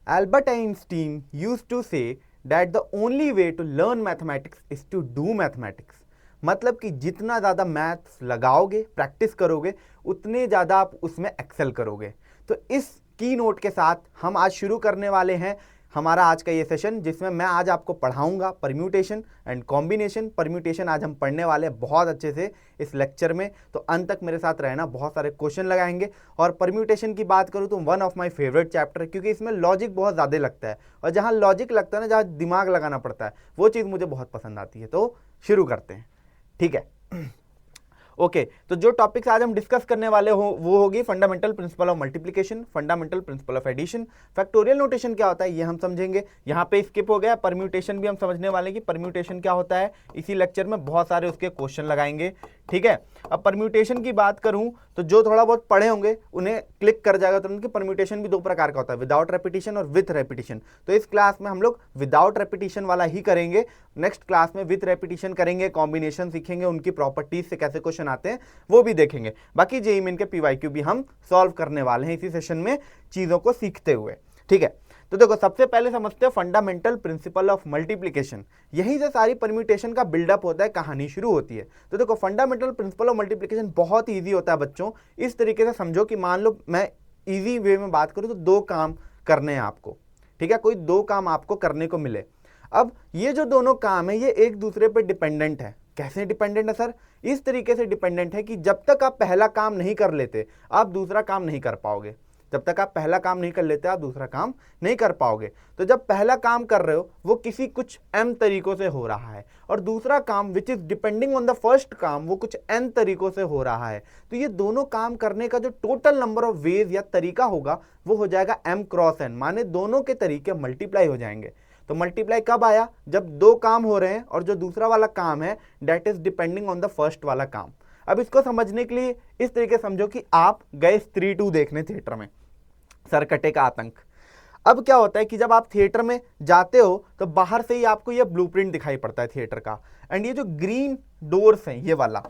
Albert Einstein used to say that the only way to learn mathematics is to do mathematics. मतलब कि जितना ज़्यादा maths लगाओगे, practice करोगे, उतने ज़्यादा आप उसमें एक्सेल करोगे। तो इस की नोट के साथ हम आज शुरू करने वाले हैं हमारा आज का ये सेशन, जिसमें मैं आज आपको पढ़ाऊंगा परम्यूटेशन एंड कॉम्बिनेशन। परम्यूटेशन आज हम पढ़ने वाले हैं बहुत अच्छे से इस लेक्चर में, तो अंत तक मेरे साथ रहना, बहुत सारे क्वेश्चन लगाएंगे। और परम्यूटेशन की बात करूं तो one of my favourite chapter, क्योंकि इसमें लॉजिक बहुत ज़्यादा लगता है, और जहां लॉजिक लगता है ना, जहां दिमाग लगाना पड़ता है, वो चीज़ मुझे बहुत पसंद आती है। तो शुरू करते हैं, ठीक है। ओके तो जो टॉपिक्स आज हम डिस्कस करने वाले हो वो होगी fundamental principle of multiplication, fundamental principle of addition, factorial notation क्या होता है ये हम समझेंगे। यहाँ पे स्किप हो गया, परम्यूटेशन भी हम समझने वाले हैं कि परम्यूटेशन क्या होता है। इसी लेक्चर में बहुत सारे उसके क्वेश्चन लगाएंगे, ठीक है। अब परम्यूटेशन की बात करूं तो जो थोड़ा बहुत पढ़े होंगे उन्हें क्लिक कर जाएगा तुरंत कि परम्यूटेशन भी दो प्रकार का होता है, विदाउट रेपिटेशन और विथ रेपिटेशन। तो इस क्लास में हम लोग विदाउट रेपिटेशन वाला ही करेंगे, नेक्स्ट क्लास में विथ रेपिटेशन करेंगे, कॉम्बिनेशन सीखेंगे, उनकी प्रॉपर्टीज से कैसे क्वेश्चन आते हैं वो भी देखेंगे। बाकी जेईई मेन के पीवाईक्यू भी हम सॉल्व करने वाले हैं इसी सेशन में, चीजों को सीखते हुए, ठीक है। तो देखो सबसे पहले समझते हैं फंडामेंटल प्रिंसिपल ऑफ मल्टीप्लिकेशन। यहीं से सारी परम्यूटेशन का बिल्डअप होता है, कहानी शुरू होती है। तो देखो फंडामेंटल प्रिंसिपल ऑफ मल्टीप्लिकेशन बहुत ईजी होता है बच्चों। इस तरीके से समझो कि मान लो मैं ईजी वे में बात करूं तो दो काम करने हैं आपको, ठीक है, कोई दो काम आपको करने को मिले। अब ये जो दोनों काम है ये एक दूसरे पर डिपेंडेंट है। कैसे डिपेंडेंट है सर? इस तरीके से डिपेंडेंट है कि जब तक आप पहला काम नहीं कर लेते आप दूसरा काम नहीं कर पाओगे। जब तक आप पहला काम नहीं कर लेते आप दूसरा काम नहीं कर पाओगे। तो जब पहला काम कर रहे हो वो किसी कुछ m तरीकों से हो रहा है, और दूसरा काम which is depending on the first काम वो कुछ n तरीकों से हो रहा है। तो ये दोनों काम करने का जो टोटल नंबर ऑफ वेज या तरीका होगा वो हो जाएगा m क्रॉस n, माने दोनों के तरीके मल्टीप्लाई हो जाएंगे। तो मल्टीप्लाई कब आया? जब दो काम हो रहे हैं और जो दूसरा वाला काम है that is depending on the first वाला काम। अब इसको समझने के लिए इस तरीके समझो कि आप गए स्त्री 2 देखने थिएटर में, सरकटे का आतंक। अब क्या होता है कि जब आप थिएटर में जाते हो तो बाहर से ही आपको ये ब्लूप्रिंट दिखाई पड़ता है थिएटर का, एंड ये जो ग्रीन डोर्स हैं ये वाला,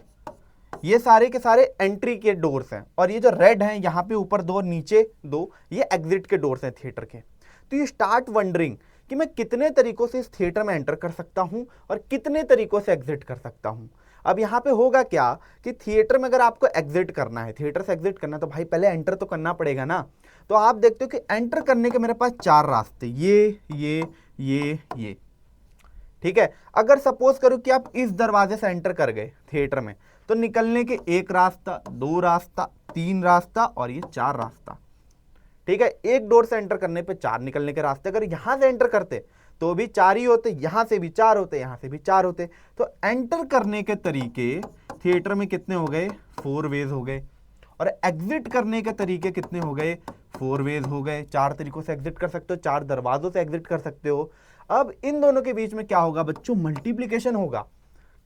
ये सारे के सारे एंट्री के डोर्स हैं, और ये जो रेड हैं यहाँ पे ऊपर दो नीचे दो, ये एग्जिट के डोर्स हैं थिएटर के। तो यू स्टार्ट वंडरिंग कि मैं कितने तरीकों से इस थिएटर में एंटर कर सकता हूं और कितने तरीकों से एग्जिट कर सकता हूं। अब यहाँ पे होगा क्या कि थिएटर में अगर आपको एग्जिट करना है, थिएटर से एग्जिट करना है, तो भाई पहले एंटर तो करना पड़ेगा ना। तो आप देखते हो कि एंटर करने के मेरे पास चार रास्ते, ये, ठीक है। अगर सपोज करो कि आप इस दरवाजे से एंटर कर गए थिएटर में, तो निकलने के एक रास्ता, दो रास्ता, तीन रास्ता और ये चार रास्ता, ठीक है। एक डोर से एंटर करने पे चार निकलने के रास्ते। अगर यहां से एंटर करते तो भी चार ही होते, यहां से भी चार होते, यहां से भी चार होते। तो एंटर करने के तरीके थिएटर में कितने हो गए? 4 वेज हो गए। और एग्जिट करने के तरीके कितने हो गए? 4 वेज हो गए। चार तरीकों से एग्जिट कर सकते हो, चार दरवाजों से एग्जिट कर सकते हो। अब इन दोनों के बीच में क्या होगा बच्चों? मल्टीप्लीकेशन होगा।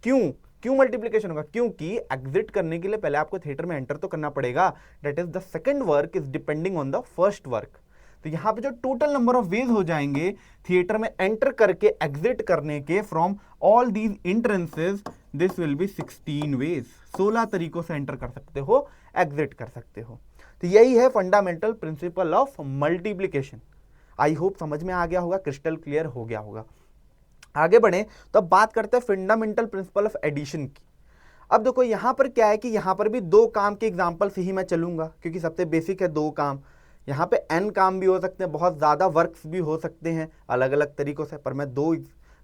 क्यों मल्टीप्लिकेशन होगा? क्योंकि एग्जिट करने के लिए पहले आपको थिएटर में एंटर तो करना पड़ेगा। That is the second work is depending on the first work. तो यहां पे जो टोटल नंबर ऑफ वेज हो जाएंगे थिएटर में एंटर करके एग्जिट करने के from all these entrances, this will be 16 ways. 16 तरीकों से एंटर कर सकते हो, एग्जिट कर सकते हो। तो यही है fundamental principle of multiplication. I hope समझ में आ गया होगा, क्रिस्टल क्लियर हो गया होगा। आगे बढ़े तो अब बात करते हैं फंडामेंटल प्रिंसिपल ऑफ एडिशन की। अब देखो यहां पर क्या है कि यहां पर भी दो काम के एग्जांपल से ही मैं चलूंगा, क्योंकि सबसे बेसिक है दो काम। यहाँ पे n काम भी हो सकते हैं, बहुत ज़्यादा वर्क्स भी हो सकते हैं अलग अलग तरीकों से, पर मैं दो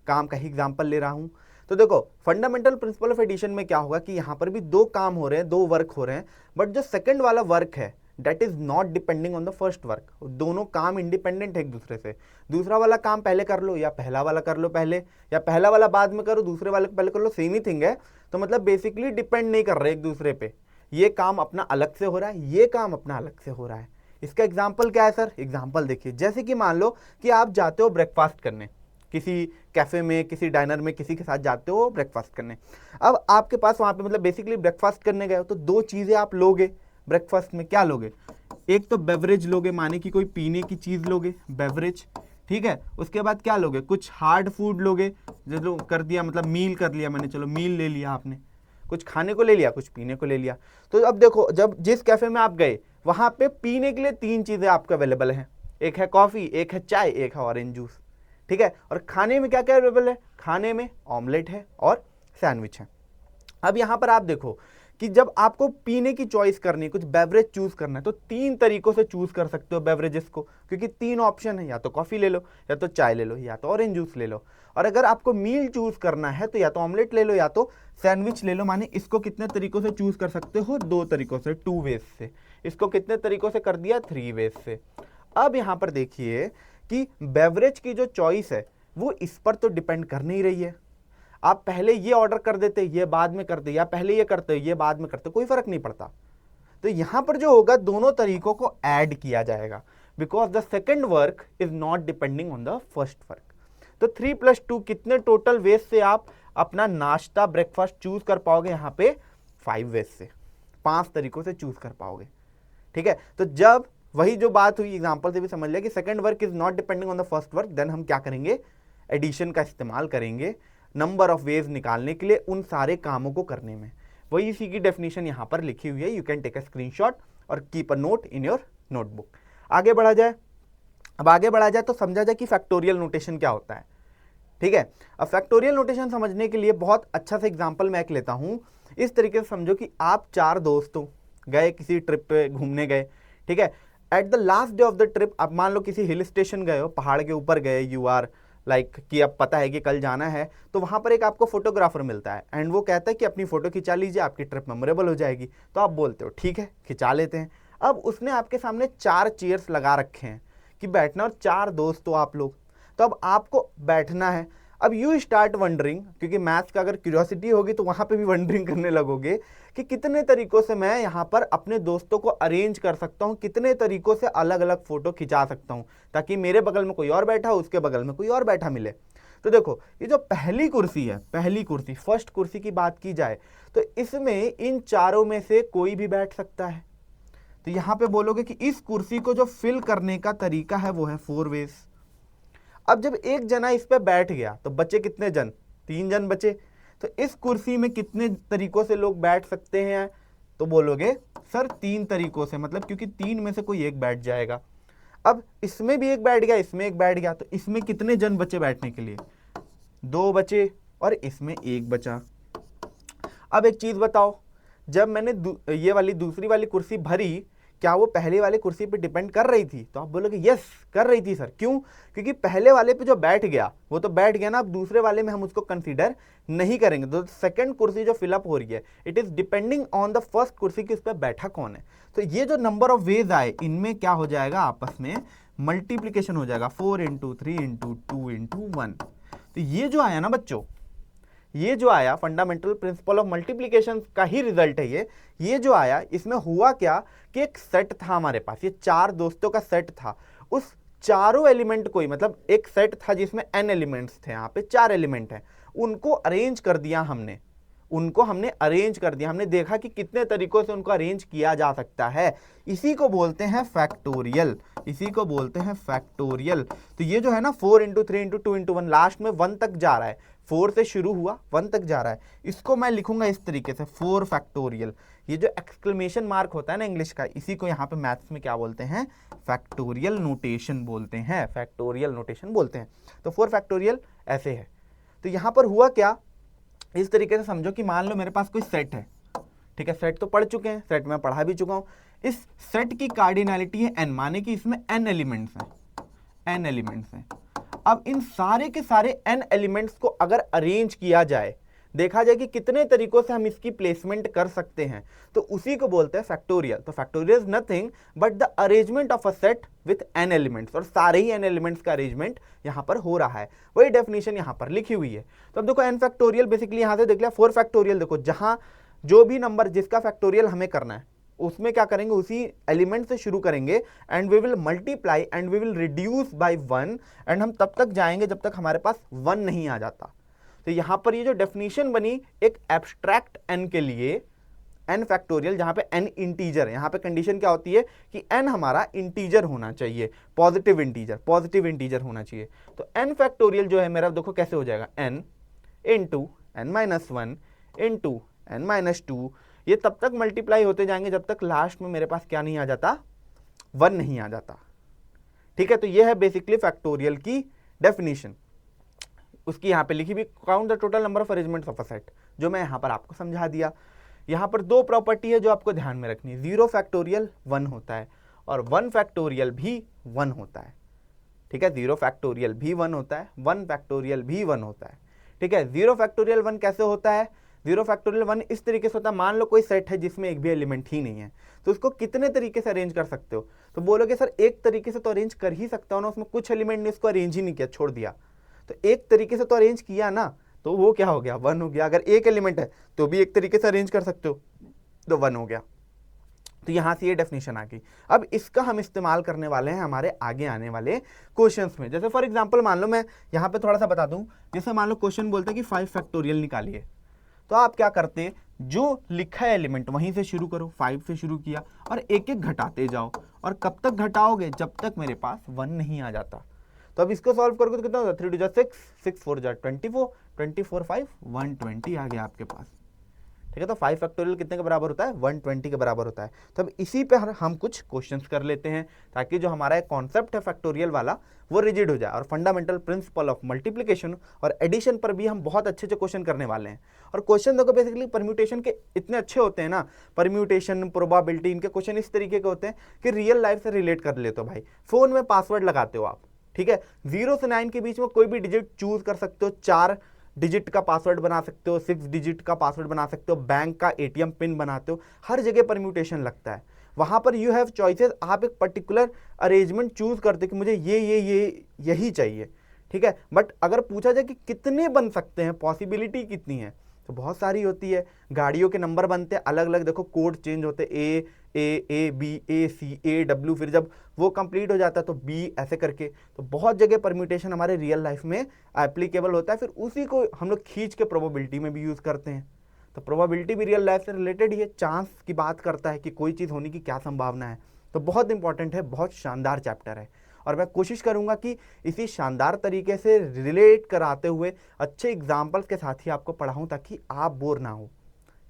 काम का ही एग्जांपल ले रहा हूँ। तो देखो फंडामेंटल प्रिंसिपल ऑफ एडिशन में क्या होगा कि यहाँ पर भी दो काम हो रहे हैं, दो वर्क हो रहे हैं, बट जो सेकंड वाला वर्क है that is not depending on the first work. दोनों काम इंडिपेंडेंट है एक दूसरे से। दूसरा वाला काम पहले कर लो या पहला वाला कर लो पहले, या पहला वाला बाद में करो, दूसरे वाले को पहले कर लो, सेम ही थिंग है। तो मतलब बेसिकली डिपेंड नहीं कर रहे एक दूसरे पे। ये काम अपना अलग से हो रहा है, ये काम अपना अलग से हो रहा है। इसका एग्जाम्पल क्या है सर? एग्जाम्पल देखिए, जैसे कि मान लो कि आप जाते हो ब्रेकफास्ट करने, किसी कैफे में, किसी डाइनर में किसी के साथ जाते हो ब्रेकफास्ट करने। अब आपके पास वहाँ पे मतलब बेसिकली ब्रेकफास्ट करने गए हो तो दो चीज़ें आप लोगे ब्रेकफास्ट में। क्या लोगे? एक तो बेवरेज लोगे, माने कि कोई पीने की चीज़ लोगे, बेवरेज, ठीक है। उसके बाद क्या लोगे? कुछ हार्ड फूड लोगे, जो कर दिया मतलब मील कर लिया मैंने, चलो मील ले लिया आपने, कुछ खाने को ले लिया, कुछ पीने को ले लिया। तो अब देखो जब जिस कैफे में आप गए वहाँ पे पीने के लिए तीन चीज़ें आपको अवेलेबल हैं, एक है कॉफ़ी, एक है चाय, एक है ऑरेंज जूस, ठीक है। और खाने में क्या क्या अवेलेबल है, खाने में ऑमलेट है और सैंडविच है। अब यहाँ पर आप देखो कि जब आपको पीने की चॉइस करनी है, कुछ बेवरेज चूज करना है, तो 3 तरीकों से चूज कर सकते हो बेवरेजेस को, क्योंकि 3 ऑप्शन है, या तो कॉफी ले लो, या तो चाय ले लो, या तो ऑरेंज जूस ले लो। और अगर आपको मील चूज करना है तो या तो ऑमलेट ले लो या तो सैंडविच ले लो। माने इसको कितने तरीकों से चूज कर सकते हो, 2 तरीकों से, 2 वेज से। इसको कितने तरीकों से कर दिया, 3 वेज से। अब यहां पर देखिए कि बेवरेज की जो चॉइस है वो इस पर तो डिपेंड कर नहीं रही है। आप पहले ये ऑर्डर कर देते, ये बाद में करते, या पहले ये करते, ये बाद में करते, कोई फर्क नहीं पड़ता। तो यहां पर जो होगा, दोनों तरीकों को ऐड किया जाएगा, because the second work is not depending on the first work. तो 3 + 2 कितने टोटल वेज से आप अपना नाश्ता ब्रेकफास्ट चूज कर पाओगे, यहां पे 5 वेज से, 5 तरीकों से चूज कर पाओगे, ठीक है। तो जब वही जो बात हुई एग्जांपल से भी समझ लिया कि second work is not depending on the first work, then हम क्या करेंगे, एडिशन का इस्तेमाल करेंगे नंबर ऑफ वेज निकालने के लिए उन सारे कामों को करने में। वही इसी की डेफिनेशन यहां पर लिखी हुई है, you can take a screenshot और keep a note in your notebook. आगे बढ़ा जाए, अब आगे बढ़ा जाए तो समझा जाए कि फैक्टोरियल नोटेशन क्या होता है, ठीक है। अब फैक्टोरियल नोटेशन समझने के लिए बहुत अच्छा सा एग्जांपल मैं एक लेता हूं। इस तरीके से समझो कि आप 4 दोस्तों गए किसी ट्रिप पे घूमने गए, ठीक है। At the last day of the trip आप मान लो किसी हिल स्टेशन गए हो, पहाड़ के ऊपर गए, यू आर लाइक कि अब पता है कि कल जाना है, तो वहां पर एक आपको फोटोग्राफर मिलता है एंड वो कहता है कि अपनी फोटो खिंचा लीजिए, आपकी ट्रिप मेमोरेबल हो जाएगी। तो आप बोलते हो ठीक है खिंचा लेते हैं। अब उसने आपके सामने 4 चेयर्स लगा रखे हैं कि बैठना, और 4 दोस्त हो आप लोग, तो अब आपको बैठना है। अब यू स्टार्ट वंडरिंग, क्योंकि मैथ्स का अगर क्यूरियोसिटी होगी तो वहां पे भी वंडरिंग करने लगोगे कि कितने तरीकों से मैं यहाँ पर अपने दोस्तों को अरेंज कर सकता हूँ, कितने तरीकों से अलग अलग फोटो खिंचा सकता हूँ ताकि मेरे बगल में कोई और बैठा हो, उसके बगल में कोई और बैठा मिले। तो देखो ये जो पहली कुर्सी है, पहली कुर्सी, फर्स्ट कुर्सी की बात की जाए तो इसमें इन चारों में से कोई भी बैठ सकता है। तो यहां पे बोलोगे कि इस कुर्सी को जो फिल करने का तरीका है वो है 4 वेज। अब जब एक जना इस पे बैठ गया तो बचे कितने जन, 3 जन बचे। तो इस कुर्सी में कितने तरीकों से लोग बैठ सकते हैं, तो बोलोगे सर 3 तरीकों से, मतलब क्योंकि 3 में से कोई एक बैठ जाएगा। अब इसमें भी एक बैठ गया, इसमें एक बैठ गया, तो इसमें कितने जन बचे बैठने के लिए, 2 बचे, और इसमें 1 बचा। अब एक चीज बताओ, जब मैंने ये वाली दूसरी वाली कुर्सी भरी, क्या वो पहले वाली कुर्सी पे डिपेंड कर रही थी, तो आप बोलोगे यस कर रही थी सर। क्यों, क्योंकि पहले वाले पे जो बैठ गया वो तो बैठ गया ना, अब दूसरे वाले में हम उसको कंसीडर नहीं करेंगे। तो सेकंड कुर्सी जो फिलअप हो रही है it is depending on the first कुर्सी कि उस पर बैठा कौन है। तो ये जो नंबर ऑफ वेज आए इनमें क्या हो जाएगा, आपस में मल्टीप्लीकेशन हो जाएगा, 4 × 3 × 2 × 1। तो ये जो आया ना बच्चों, ये जो आया फंडामेंटल प्रिंसिपल ऑफ मल्टीप्लिकेशन का ही रिजल्ट है ये जो आया, इसमें हुआ क्या कि एक सेट था हमारे पास, ये 4 दोस्तों का सेट था। उस चारों एलिमेंट को ही, मतलब एक सेट था जिसमें n एलिमेंट्स थे, यहाँ पे 4 एलिमेंट हैं, उनको अरेंज कर दिया हमने, उनको हमने अरेंज कर दिया, हमने देखा कि कितने तरीकों से उनको अरेंज किया जा सकता है। इसी को बोलते हैं फैक्टोरियल, इसी को बोलते हैं फैक्टोरियल। तो ये जो है ना 4 × 3 × 2 × 1 लास्ट में 1 तक जा रहा है, 4 से शुरू हुआ 1 तक जा रहा है, इसको मैं लिखूंगा इस तरीके से 4 फैक्टोरियल। ये जो एक्सक्लेमेशन मार्क होता है ना इंग्लिश का, इसी को यहाँ पे मैथ्स में क्या बोलते हैं, फैक्टोरियल नोटेशन बोलते हैं, फैक्टोरियल नोटेशन बोलते हैं। तो 4 फैक्टोरियल ऐसे है। तो यहाँ पर हुआ क्या, इस तरीके से समझो कि मान लो मेरे पास कोई सेट है, ठीक है, सेट तो पढ़ चुके हैं, सेट में पढ़ा भी चुका हूं। इस सेट की कार्डिनलिटी है n, माने कि इसमें n एलिमेंट्स हैं, n एलिमेंट्स हैं। अब इन सारे के सारे n एलिमेंट्स को अगर अरेंज किया जाए, देखा जाए कि कितने तरीकों से हम इसकी प्लेसमेंट कर सकते हैं, तो उसी को बोलते हैं फैक्टोरियल। तो factorial is nothing but the arrangement of a set with n elements, और सारे ही n एलिमेंट्स का अरेंजमेंट यहां पर हो रहा है, वही डेफिनेशन यहां पर लिखी हुई है। तो अब देखो n फैक्टोरियल बेसिकली यहां से देख लिया, 4 फैक्टोरियल देखो, जहां जो भी नंबर जिसका फैक्टोरियल हमें करना है उसमें क्या करेंगे, उसी एलिमेंट से शुरू करेंगे and we will multiply and we will reduce by 1, and हम तब तक जाएंगे जब तक हमारे पास 1 नहीं आ जाता। तो यहां पर ये जो डेफिनेशन बनी एक एब्स्ट्रैक्ट n के लिए, n फैक्टोरियल, जहां पे n इंटीजर है, यहां पे कंडीशन क्या होती है कि n हमारा इंटीजर होना चाहिए, पॉजिटिव इंटीजर होना चाहिए। तो n फैक्टोरियल जो है मेरा देखो कैसे हो जाएगा, n × n-1 × n-2, ये तब तक मल्टीप्लाई होते जाएंगे जब तक लास्ट में मेरे पास क्या नहीं आ जाता, 1 नहीं आ जाता, ठीक है, तो ये है बेसिकली फैक्टोरियल की डेफिनेशन। उसकी यहाँ पे लिखी भी, count the total number of arrangements of a set, जो मैं यहाँ पर आपको समझा दिया। यहाँ पर दो प्रॉपर्टी है जो आपको ध्यान में रखनी है, 0 फैक्टोरियल 1 होता है और 1 फैक्टोरियल भी 1 होता है। ठीक है, 0 फैक्टोरियल भी 1 होता है, 1 फैक्टोरियल भी 1 होता है। ठीक है, 0 फैक्टोरियल 1 कैसे होता है? 0 फैक्टोरियल 1 इस तरीके से होता है, मान लो कोई सेट है जिसमें एक भी एलिमेंट ही नहीं है, तो उसको कितने तरीके से अरेंज कर सकते हो? तो बोलोगे सर एक तरीके से तो अरेंज कर ही सकता हूँ ना, उसमें कुछ एलिमेंट ने उसको अरेंज ही नहीं किया, छोड़ दिया। तो एक तरीके से तो अरेंज किया ना, तो वो क्या हो गया? 1 हो गया। अगर एक एलिमेंट है तो भी एक तरीके से अरेंज कर सकते हो, तो 1 हो गया। तो यहां से ये डेफिनेशन आ गई। अब इसका हम इस्तेमाल करने वाले हैं हमारे आगे आने वाले क्वेश्चंस में। जैसे फॉर एग्जांपल मान लो, मैं यहां पे थोड़ा सा बता दूं, जैसे मान लो क्वेश्चन बोलते हैं कि 5 फैक्टोरियल निकालिए, तो आप क्या करते, जो लिखा है एलिमेंट वहीं से शुरू करो, 5 से शुरू किया और एक एक घटाते जाओ, और कब तक घटाओगे? जब तक मेरे पास 1 नहीं आ जाता। तो अब इसको सॉल्व करोगे तो कितना होगा? 3 2 6, 6 4 24, 24 5 120 आ गया आपके पास। ठीक है, तो 5 फैक्टोरियल कितने के बराबर होता है? 120 के बराबर होता है। तो अब इसी पे हम कुछ क्वेश्चंस कर लेते हैं, ताकि जो हमारा कॉन्सेप्ट है फैक्टोरियल वाला वो रिजिड हो जाए, और फंडामेंटल प्रिंसिपल ऑफ मल्टीप्लिकेशन और एडिशन पर भी हम बहुत अच्छे क्वेश्चन करने वाले हैं। और क्वेश्चन देखो बेसिकली परम्यूटेशन के इतने अच्छे होते हैं ना, परम्यूटेशन, प्रोबेबिलिटी, इनके क्वेश्चन इस तरीके के होते हैं कि रियल लाइफ से रिलेट कर लेते हो भाई। फोन में पासवर्ड लगाते हो आप, ठीक है, 0 से 9 के बीच में कोई भी डिजिट चूज कर सकते हो, 4 डिजिट का पासवर्ड बना सकते हो, 6 डिजिट का पासवर्ड बना सकते हो, बैंक का एटीएम पिन बनाते हो, हर जगह परम्यूटेशन लगता है। वहां पर यू हैव चॉइसेस, आप एक पर्टिकुलर अरेंजमेंट चूज करते हो कि मुझे ये यही चाहिए। ठीक है, बट अगर पूछा जाए कि कितने बन सकते हैं, पॉसिबिलिटी कितनी है, तो बहुत सारी होती है। गाड़ियों के नंबर बनते हैं अलग अलग, देखो कोड चेंज होते हैं, A B A C A W, फिर जब वो कंप्लीट हो जाता है तो बी, ऐसे करके। तो बहुत जगह परम्यूटेशन हमारे रियल लाइफ में एप्लीकेबल होता है, फिर उसी को हम लोग खींच के प्रोबेबिलिटी में भी यूज करते हैं। तो प्रोबेबिलिटी भी रियल लाइफ से रिलेटेड ही है, चांस की बात करता है कि कोई चीज़ होने की क्या संभावना है। तो बहुत इंपॉर्टेंट है, बहुत शानदार चैप्टर है, और मैं कोशिश करूंगा कि इसी शानदार तरीके से रिलेट कराते हुए अच्छे एग्जाम्पल्स के साथ ही आपको पढ़ाऊं, ताकि आप बोर ना हो।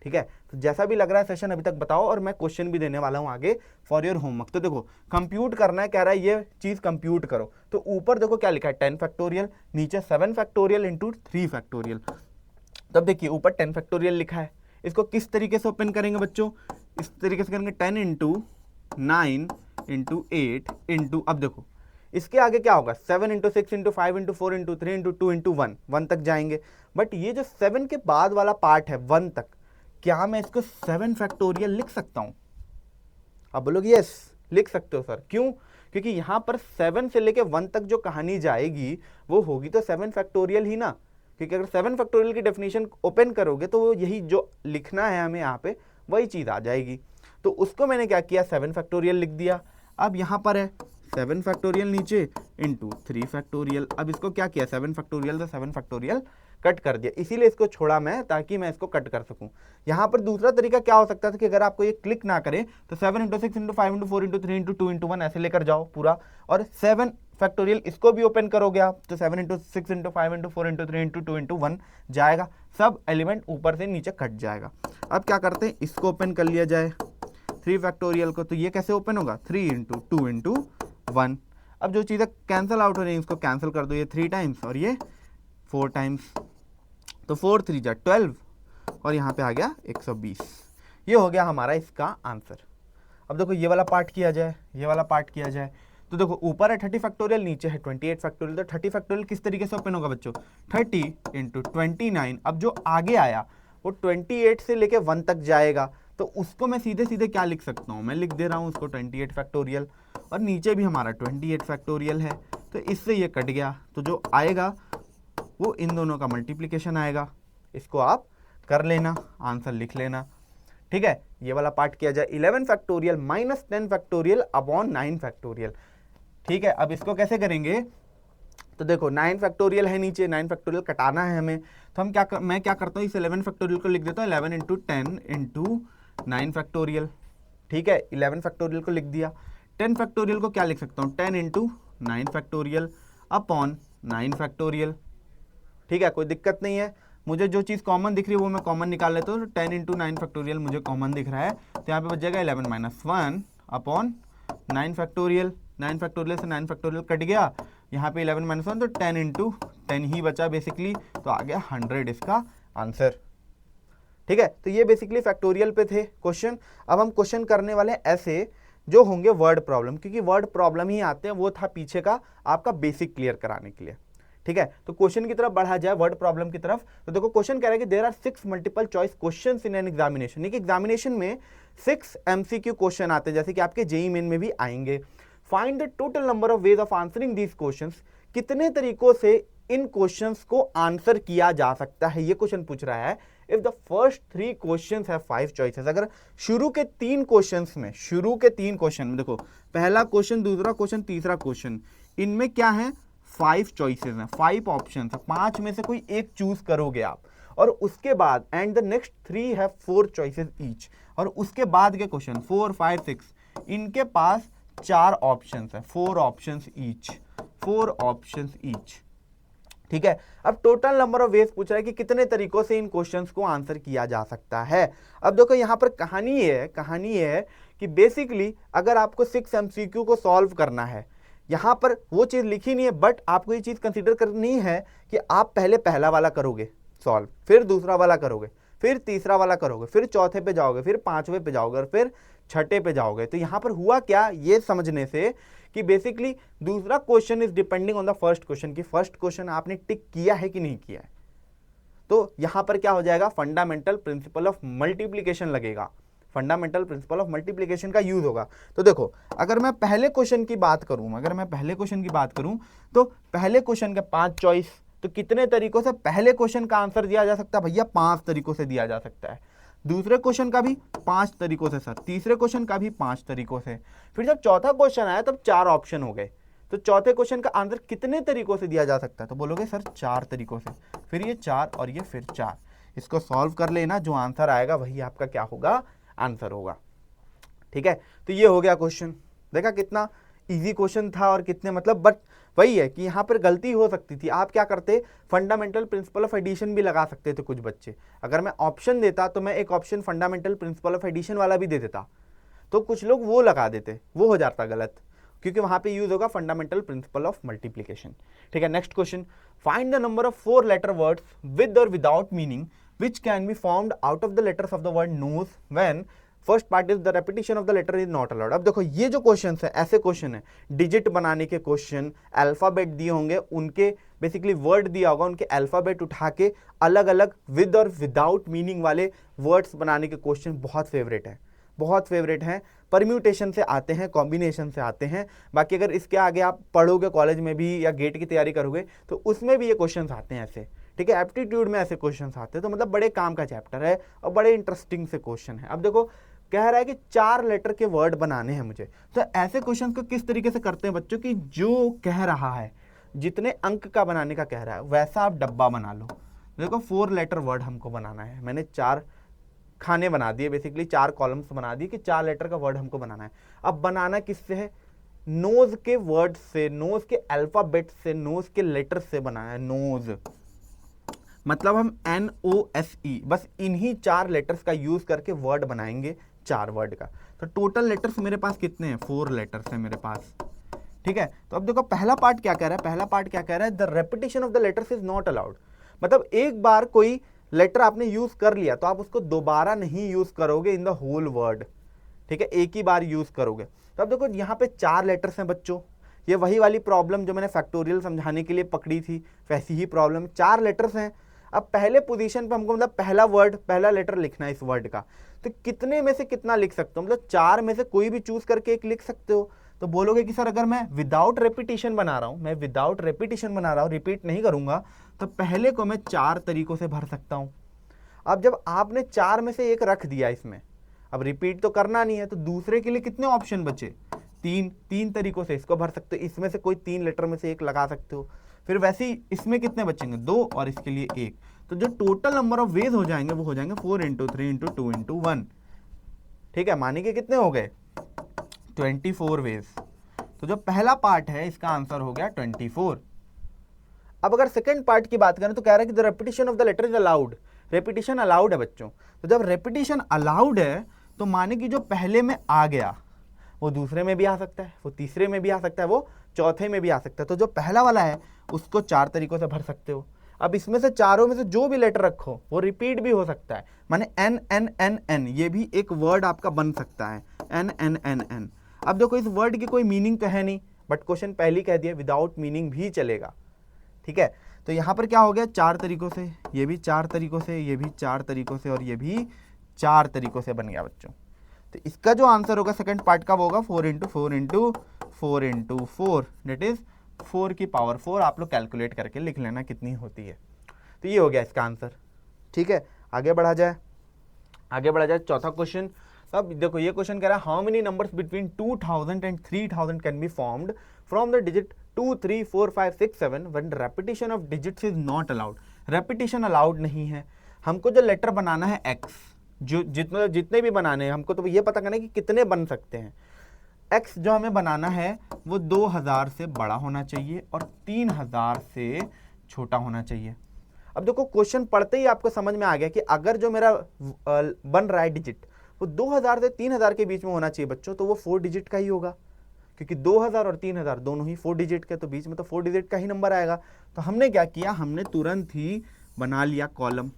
ठीक है, तो जैसा भी लग रहा है सेशन अभी तक बताओ, और मैं क्वेश्चन भी देने वाला हूं आगे फॉर योर होमवर्क। तो देखो कंप्यूट करना है, कह रहा है ये चीज कंप्यूट करो, तो ऊपर देखो क्या लिखा है, 10 फैक्टोरियल, नीचे 7 फैक्टोरियल इंटू 3 फैक्टोरियल। तब देखिए ऊपर 10 फैक्टोरियल लिखा है, इसको किस तरीके से ओपन करेंगे बच्चों? इस तरीके से करेंगे, 10 इंटू 9 इंटू 8 इंटू, अब देखो इसके आगे क्या होगा, 7 into 6 into 5 into 4 into 3 into 2 into 1, 1 तक जाएंगे। बट ये जो 7 के बाद वाला पार्ट है 1 तक, क्या मैं इसको 7 फैक्टोरियल लिख सकता हूं? अब बोलोगे यस लिख सकते हो सर, क्यों? क्योंकि यहां पर 7 से लेके 1 तक जो कहानी जाएगी वो होगी तो 7 फैक्टोरियल ही ना, क्योंकि अगर 7 फैक्टोरियल की डेफिनेशन ओपन करोगे तो वो यही जो लिखना है हमें यहाँ पे वही चीज आ जाएगी। तो उसको मैंने क्या किया, 7 फैक्टोरियल लिख दिया। अब यहाँ पर है 7 फैक्टोरियल नीचे इंटू 3 फैक्टोरियल। अब इसको क्या किया, 7 फैक्टोरियल तो 7 फैक्टोरियल कट कर दिया, इसीलिए इसको छोड़ा मैं, ताकि मैं इसको कट कर सकूं। यहाँ पर दूसरा तरीका क्या हो सकता था कि अगर आपको ये क्लिक ना करे तो 7 into 6 into 5 into 4 into 3 into 2 into 1 ऐसे लेकर जाओ पूरा, और 7 फैक्टोरियल इसको भी ओपन करोगे आप तो 7 into 6 into 5 into 4 into 3 into 2 into 1 जाएगा, सब एलिमेंट ऊपर से नीचे कट जाएगा। अब क्या करते हैं, इसको ओपन कर लिया जाए 3 फैक्टोरियल को, तो ये कैसे ओपन होगा, 3 इंटू 2 इंटू 1। अब जो चीज़ें कैंसिल आउट हो रही है इसको कैंसिल कर दो, ये 3 टाइम्स और ये 4 टाइम्स, तो 4 3 जा 12 और यहाँ पे आ गया 120। ये हो गया हमारा इसका आंसर। अब देखो ये वाला पार्ट किया जाए, ये वाला पार्ट किया जाए, तो देखो ऊपर है 30 फैक्टोरियल, नीचे है 28 फैक्टोरियल। तो 30 फैक्टोरियल किस तरीके से ओपन होगा बच्चों, 30 इंटू 29। अब जो आगे आया वो 28 से लेके 1 तक जाएगा, तो उसको मैं सीधे सीधे क्या लिख सकता हूँ, मैं लिख दे रहा हूँ उसको 28 फैक्टोरियल, और नीचे भी हमारा 28 फैक्टोरियल है, तो इससे ये कट गया, तो जो आएगा वो इन दोनों का मल्टीप्लिकेशन आएगा। इसको आप कर लेना, आंसर लिख लेना। ठीक है, ये वाला पार्ट किया जाए 11 factorial minus 10 factorial upon 9 factorial. ठीक है, अब इसको कैसे करेंगे, तो देखो 9 फैक्टोरियल है नीचे, 9 फैक्टोरियल कटाना है हमें, तो हम मैं क्या करता हूँ, इस 11 फैक्टोरियल को लिख देता हूँ 11 इंटू 10 इंटू 9 फैक्टोरियल। ठीक है, 11 फैक्टोरियल को लिख दिया। 10 फैक्टोरियल को क्या लिख सकता हूँ, 10 इंटू 9 फैक्टोरियल अपॉन 9 फैक्टोरियल। ठीक है, कोई दिक्कत नहीं है, मुझे जो चीज़ कॉमन दिख रही है वो मैं कॉमन निकाल लेता हूँ। 10 इंटू 9 फैक्टोरियल मुझे कॉमन दिख रहा है, तो यहाँ पे बच जाएगा 11 माइनस 1 अपॉन 9 फैक्टोरियल। 9 फैक्टोरियल से 9 फैक्टोरियल कट गया, यहाँ पे 11 माइनस 1 तो 10 इंटू 10 ही बचा बेसिकली, तो आ गया 100 इसका आंसर। ठीक है, तो ये बेसिकली फैक्टोरियल पे थे क्वेश्चन। अब हम क्वेश्चन करने वाले हैं ऐसे जो होंगे वर्ड प्रॉब्लम, क्योंकि वर्ड प्रॉब्लम ही आते हैं, वो था पीछे का आपका बेसिक क्लियर कराने के लिए। ठीक है, तो क्वेश्चन की तरफ बढ़ा जाए वर्ड प्रॉब्लम की तरफ, तो देखो क्वेश्चन कह रहा है कि there are 6 multiple choice questions in an examination. एक एग्जामिनेशन में 6 एमसीक्यू क्वेश्चन आते हैं, जैसे कि आपके जेईई मेन में भी आएंगे। Find the total number of ways of answering these questions, कितने तरीकों से इन क्वेश्चंस को आंसर किया जा सकता है, ये क्वेश्चन पूछ रहा है। If the first 3 questions have 5 choices, अगर शुरू के 3 क्वेश्चंस में देखो पहला क्वेश्चन, दूसरा क्वेश्चन, तीसरा क्वेश्चन, इनमें क्या है 5 चॉइसेस हैं, 5 ऑप्शन है, 5 में से कोई एक चूज करोगे आप, और उसके बाद and the next 3 have 4 choices each, और उसके बाद के क्वेश्चन 4, 5, 6 इनके पास 4 ऑप्शंस है, 4 ऑप्शंस ईच। ठीक है, अब टोटल नंबर ऑफ वेज पूछ रहा है कि कितने तरीकों से इन क्वेश्चंस को आंसर किया जा सकता है। अब देखो यहां पर कहानी ये है कि बेसिकली अगर आपको 6 एमसीक्यू को सॉल्व करना है, यहां पर वो चीज लिखी नहीं है, बट आपको ये चीज कंसीडर करनी है कि आप पहले पहला वाला करोगे सॉल्व, फिर दूसरा वाला करोगे, फिर तीसरा वाला करोगे, फिर चौथे पे जाओगे, फिर 5वें पे जाओगे, और फिर छठे पे जाओगे। तो यहां पर हुआ क्या, ये समझने से कि बेसिकली दूसरा question is depending on the first question, कि फर्स्ट क्वेश्चन आपने टिक किया है कि नहीं किया है। तो यहां पर क्या हो जाएगा, फंडामेंटल प्रिंसिपल ऑफ मल्टीप्लीकेशन लगेगा, फंडामेंटल प्रिंसिपल ऑफ मल्टीप्लीकेशन का यूज होगा। तो देखो अगर मैं पहले क्वेश्चन की बात करूं, तो पहले क्वेश्चन के 5 चॉइस, तो कितने तरीकों से पहले क्वेश्चन का आंसर दिया जा सकता है भैया, 5 तरीकों से दिया जा सकता है। दूसरे क्वेश्चन का भी 5 तरीकों से सर, तीसरे क्वेश्चन का भी 5 तरीकों से, फिर जब चौथा क्वेश्चन आया तब 4 ऑप्शन हो गए। तो चौथे क्वेश्चन का आंसर कितने तरीकों से दिया जा सकता है, तो बोलोगे सर 4 तरीकों से, फिर ये 4 और ये फिर 4, इसको सॉल्व कर लेना, जो आंसर आएगा वही आपका क्या होगा, आंसर होगा। ठीक है, तो ये हो गया क्वेश्चन। देखा कितना इजी क्वेश्चन था, और कितने मतलब, बट वही है कि यहां पर गलती हो सकती थी। आप क्या करते, फंडामेंटल प्रिंसिपल ऑफ एडिशन भी लगा सकते थे कुछ बच्चे। अगर मैं ऑप्शन देता तो मैं एक option fundamental principle of addition वाला भी दे देता, तो कुछ लोग वो लगा देते, वो हो जाता गलत, क्योंकि वहां पे यूज होगा फंडामेंटल प्रिंसिपल ऑफ मल्टीप्लिकेशन। ठीक है, next question, find the number of 4 letter words with और without meaning which can be formed out of the letters of the word nose when first part is the repetition of the letter is not allowed। अब देखो ये जो question है, ऐसे question है, digit बनाने के क्वेश्चन, अल्फाबेट दिए होंगे, उनके बेसिकली वर्ड दिया होगा, उनके अल्फाबेट उठा के अलग अलग विद और विदाउट मीनिंग वाले वर्ड्स बनाने के क्वेश्चन बहुत फेवरेट हैं, परम्यूटेशन से आते हैं, कॉम्बिनेशन से आते हैं। बाकी अगर इसके आगे आप पढ़ोगे कॉलेज में भी या गेट की तैयारी करोगे तो उसमें भी ये क्वेश्चन आते हैं ऐसे। ठीक है, एप्टीट्यूड में ऐसे क्वेश्चंस आते हैं, तो मतलब बड़े काम का चैप्टर है और बड़े इंटरेस्टिंग से क्वेश्चन है। अब देखो कह रहा है कि 4 लेटर के वर्ड बनाने हैं मुझे, तो ऐसे क्वेश्चंस को किस तरीके से करते हैं बच्चों की, जो कह रहा है जितने अंक का बनाने का कह रहा है वैसा आप डब्बा बना लो। देखो 4 लेटर वर्ड हमको बनाना है, मैंने 4 खाने बना दिए, बेसिकली 4 कॉलम्स बना दिए कि 4 लेटर का वर्ड हमको बनाना है। अब बनाना किससे है, नोज के वर्ड से, नोज के अल्फाबेट से, नोज के लेटर से बनाना है। नोज मतलब हम NOSE, बस इन्हीं 4 लेटर्स का यूज करके वर्ड बनाएंगे, 4 वर्ड का। तो टोटल लेटर्स मेरे पास कितने हैं, 4 लेटर्स हैं मेरे पास। ठीक है, तो अब देखो पहला पार्ट क्या कह रहा है, the repetition of the letters is not allowed. मतलब एक बार कोई लेटर आपने यूज कर लिया तो आप उसको दोबारा नहीं यूज करोगे इन द होल वर्ड। ठीक है, एक ही बार यूज करोगे। तो अब देखो यहाँ पे 4 लेटर्स हैं बच्चों, ये वही वाली प्रॉब्लम जो मैंने फैक्टोरियल समझाने के लिए पकड़ी थी, वैसी ही प्रॉब्लम, 4 लेटर्स हैं। अब पहले पोजीशन पे हमको मतलब पहला वर्ड, पहला लेटर लिखना है इस वर्ड का, तो कितने में से कितना लिख सकते हो, मतलब 4 में से कोई भी चूज करके एक लिख सकते हो। तो बोलोगे कि सर अगर मैं विदाउट रेपिटेशन बना रहा हूं, रिपीट नहीं करूंगा, तो पहले को मैं 4 तरीकों से भर सकता हूं। अब जब आपने 4 में से एक रख दिया इसमें, अब रिपीट तो करना नहीं है, तो दूसरे के लिए कितने ऑप्शन बचे, 3 तरीकों से इसको भर सकते हो, इसमें से कोई 3 लेटर में से एक लगा सकते हो। फिर वैसे ही इसमें कितने बचेंगे, 2, और इसके लिए 1। तो जो टोटल नंबर ऑफ वेज हो जाएंगे वो हो जाएंगे 4 × 3 × 2 × 1। ठीक है, माने कि कितने हो गए, 24 वेज। तो जो पहला पार्ट है इसका आंसर हो गया 24। अब अगर सेकंड पार्ट की बात करें तो कह रहा है कि the repetition of the letter is allowed. Repetition allowed है बच्चों, तो जब रेपिटेशन अलाउड है तो माने कि जो पहले में आ गया वो दूसरे में भी आ सकता है, वो तीसरे में भी आ सकता है, वो चौथे में भी आ सकता है। तो जो पहला वाला है उसको 4 तरीकों से भर सकते हो। अब इसमें से चारों में से जो भी लेटर रखो वो रिपीट भी हो सकता है, माने एन एन एन एन, ये भी एक वर्ड आपका बन सकता है, एन एन एन एन। अब देखो इस वर्ड की कोई मीनिंग तो है नहीं, बट क्वेश्चन पहले कह दिया विदाउट मीनिंग भी चलेगा, ठीक है। तो यहाँ पर क्या हो गया, 4 तरीकों से, ये भी 4 तरीकों से, ये भी 4 तरीकों से, और ये भी 4 तरीकों से बन गया बच्चों। तो इसका जो आंसर होगा सेकंड पार्ट का वो होगा 4 into 4 into 4 into 4, that is 4 की पावर 4। आप लोग कैलकुलेट करके लिख लेना कितनी होती है। तो ये हो गया इसका आंसर, ठीक है। आगे बढ़ा जाए, आगे बढ़ा जाए चौथा क्वेश्चन। अब देखो ये क्वेश्चन कह रहा है how many numbers between 2000 and 3000 can be formed from the digit 2 3 4 5 6 7 when repetition of digits is not allowed. Repetition allowed नहीं है, हमको जो लेटर बनाना है एक्स, जो जितने भी बनाने हैं हमको, तो ये पता करना है कि कितने बन सकते हैं। एक्स जो हमें बनाना है वो 2000 से बड़ा होना चाहिए और 3000 से छोटा होना चाहिए। अब देखो क्वेश्चन पढ़ते ही आपको समझ में आ गया कि अगर जो मेरा बन रहा है डिजिट वो 2000 से 3000 के बीच में होना चाहिए बच्चों, तो वो 4 डिजिट का ही होगा, क्योंकि 2000 और 3000 दोनों ही 4 डिजिट के, तो बीच में तो 4 डिजिट का ही नंबर आएगा। तो हमने क्या किया, हमने तुरंत ही बना लिया कॉलम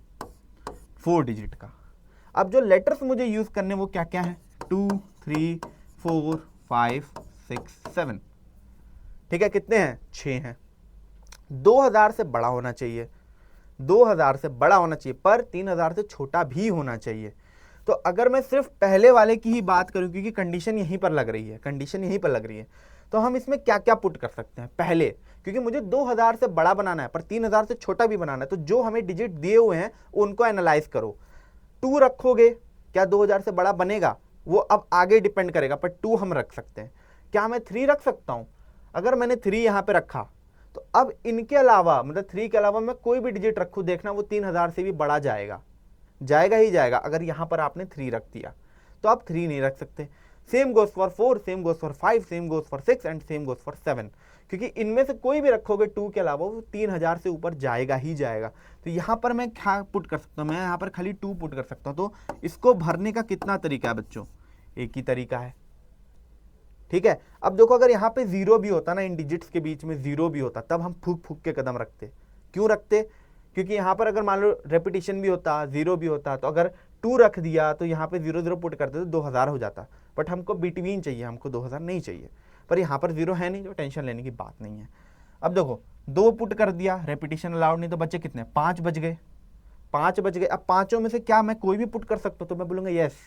4 डिजिट का। अब जो लेटर्स मुझे यूज करने वो क्या क्या है, 2 3 4 5 6 7, ठीक है। कितने हैं, 6 हैं। 2000 से बड़ा होना चाहिए, 2000 से बड़ा होना चाहिए, पर 3000 से छोटा भी होना चाहिए। तो अगर मैं सिर्फ पहले वाले की ही बात करूं, क्योंकि कंडीशन यहीं पर लग रही है, कंडीशन यहीं पर लग रही है, तो हम इसमें क्या क्या पुट कर सकते हैं पहले, क्योंकि मुझे 2000 से बड़ा बनाना है पर 3000 से छोटा भी बनाना है। तो जो हमें डिजिट दिए हुए हैं उनको एनालाइज करो। 2 रखोगे, क्या 2000 से बड़ा बनेगा, वो अब आगे डिपेंड करेगा, पर 2 हम रख सकते हैं। क्या मैं 3 रख सकता हूं, अगर मैंने 3 यहां पे रखा तो अब इनके अलावा, मतलब 3 के अलावा मैं कोई भी डिजिट रखूं, देखना वो 3000 से भी बड़ा जाएगा, जाएगा ही जाएगा। अगर यहां पर आपने 3 रख दिया तो आप 3 नहीं रख सकते। Same goes for 4, same goes for 5, same goes for 6 and same goes for 7, क्योंकि इनमें से कोई भी रखोगे 2 के अलावा वो 3000 से ऊपर जाएगा ही जाएगा। तो यहां पर मैं क्या पुट कर सकता हूं, मैं यहां पर खाली 2 पुट कर सकता हूं। तो इसको भरने का कितना तरीका है बच्चों, एक ही तरीका है, ठीक है। अब देखो अगर यहाँ पे 0 भी होता ना, इन डिजिट्स के बीच में 0 भी होता, तब हम फूक फूक के कदम रखते। क्यों रखते, क्योंकि यहाँ पर अगर मान लो रेपिटेशन भी होता, 0 भी होता, तो अगर 2 रख दिया तो यहाँ पे 0 0 पुट करते तो 2000 हो जाता। बट हमको बिटवीन चाहिए, हमको 2000 नहीं चाहिए, पर यहाँ पर 0 है नहीं, तो टेंशन लेने की बात नहीं है। अब देखो 2 पुट कर दिया, रेपिटेशन अलाउड नहीं, तो बच्चे कितने, 5 बच गए, 5 बच गए। अब पांचों में से क्या मैं कोई भी पुट कर सकता हूँ, तो मैं बोलूंगा यस,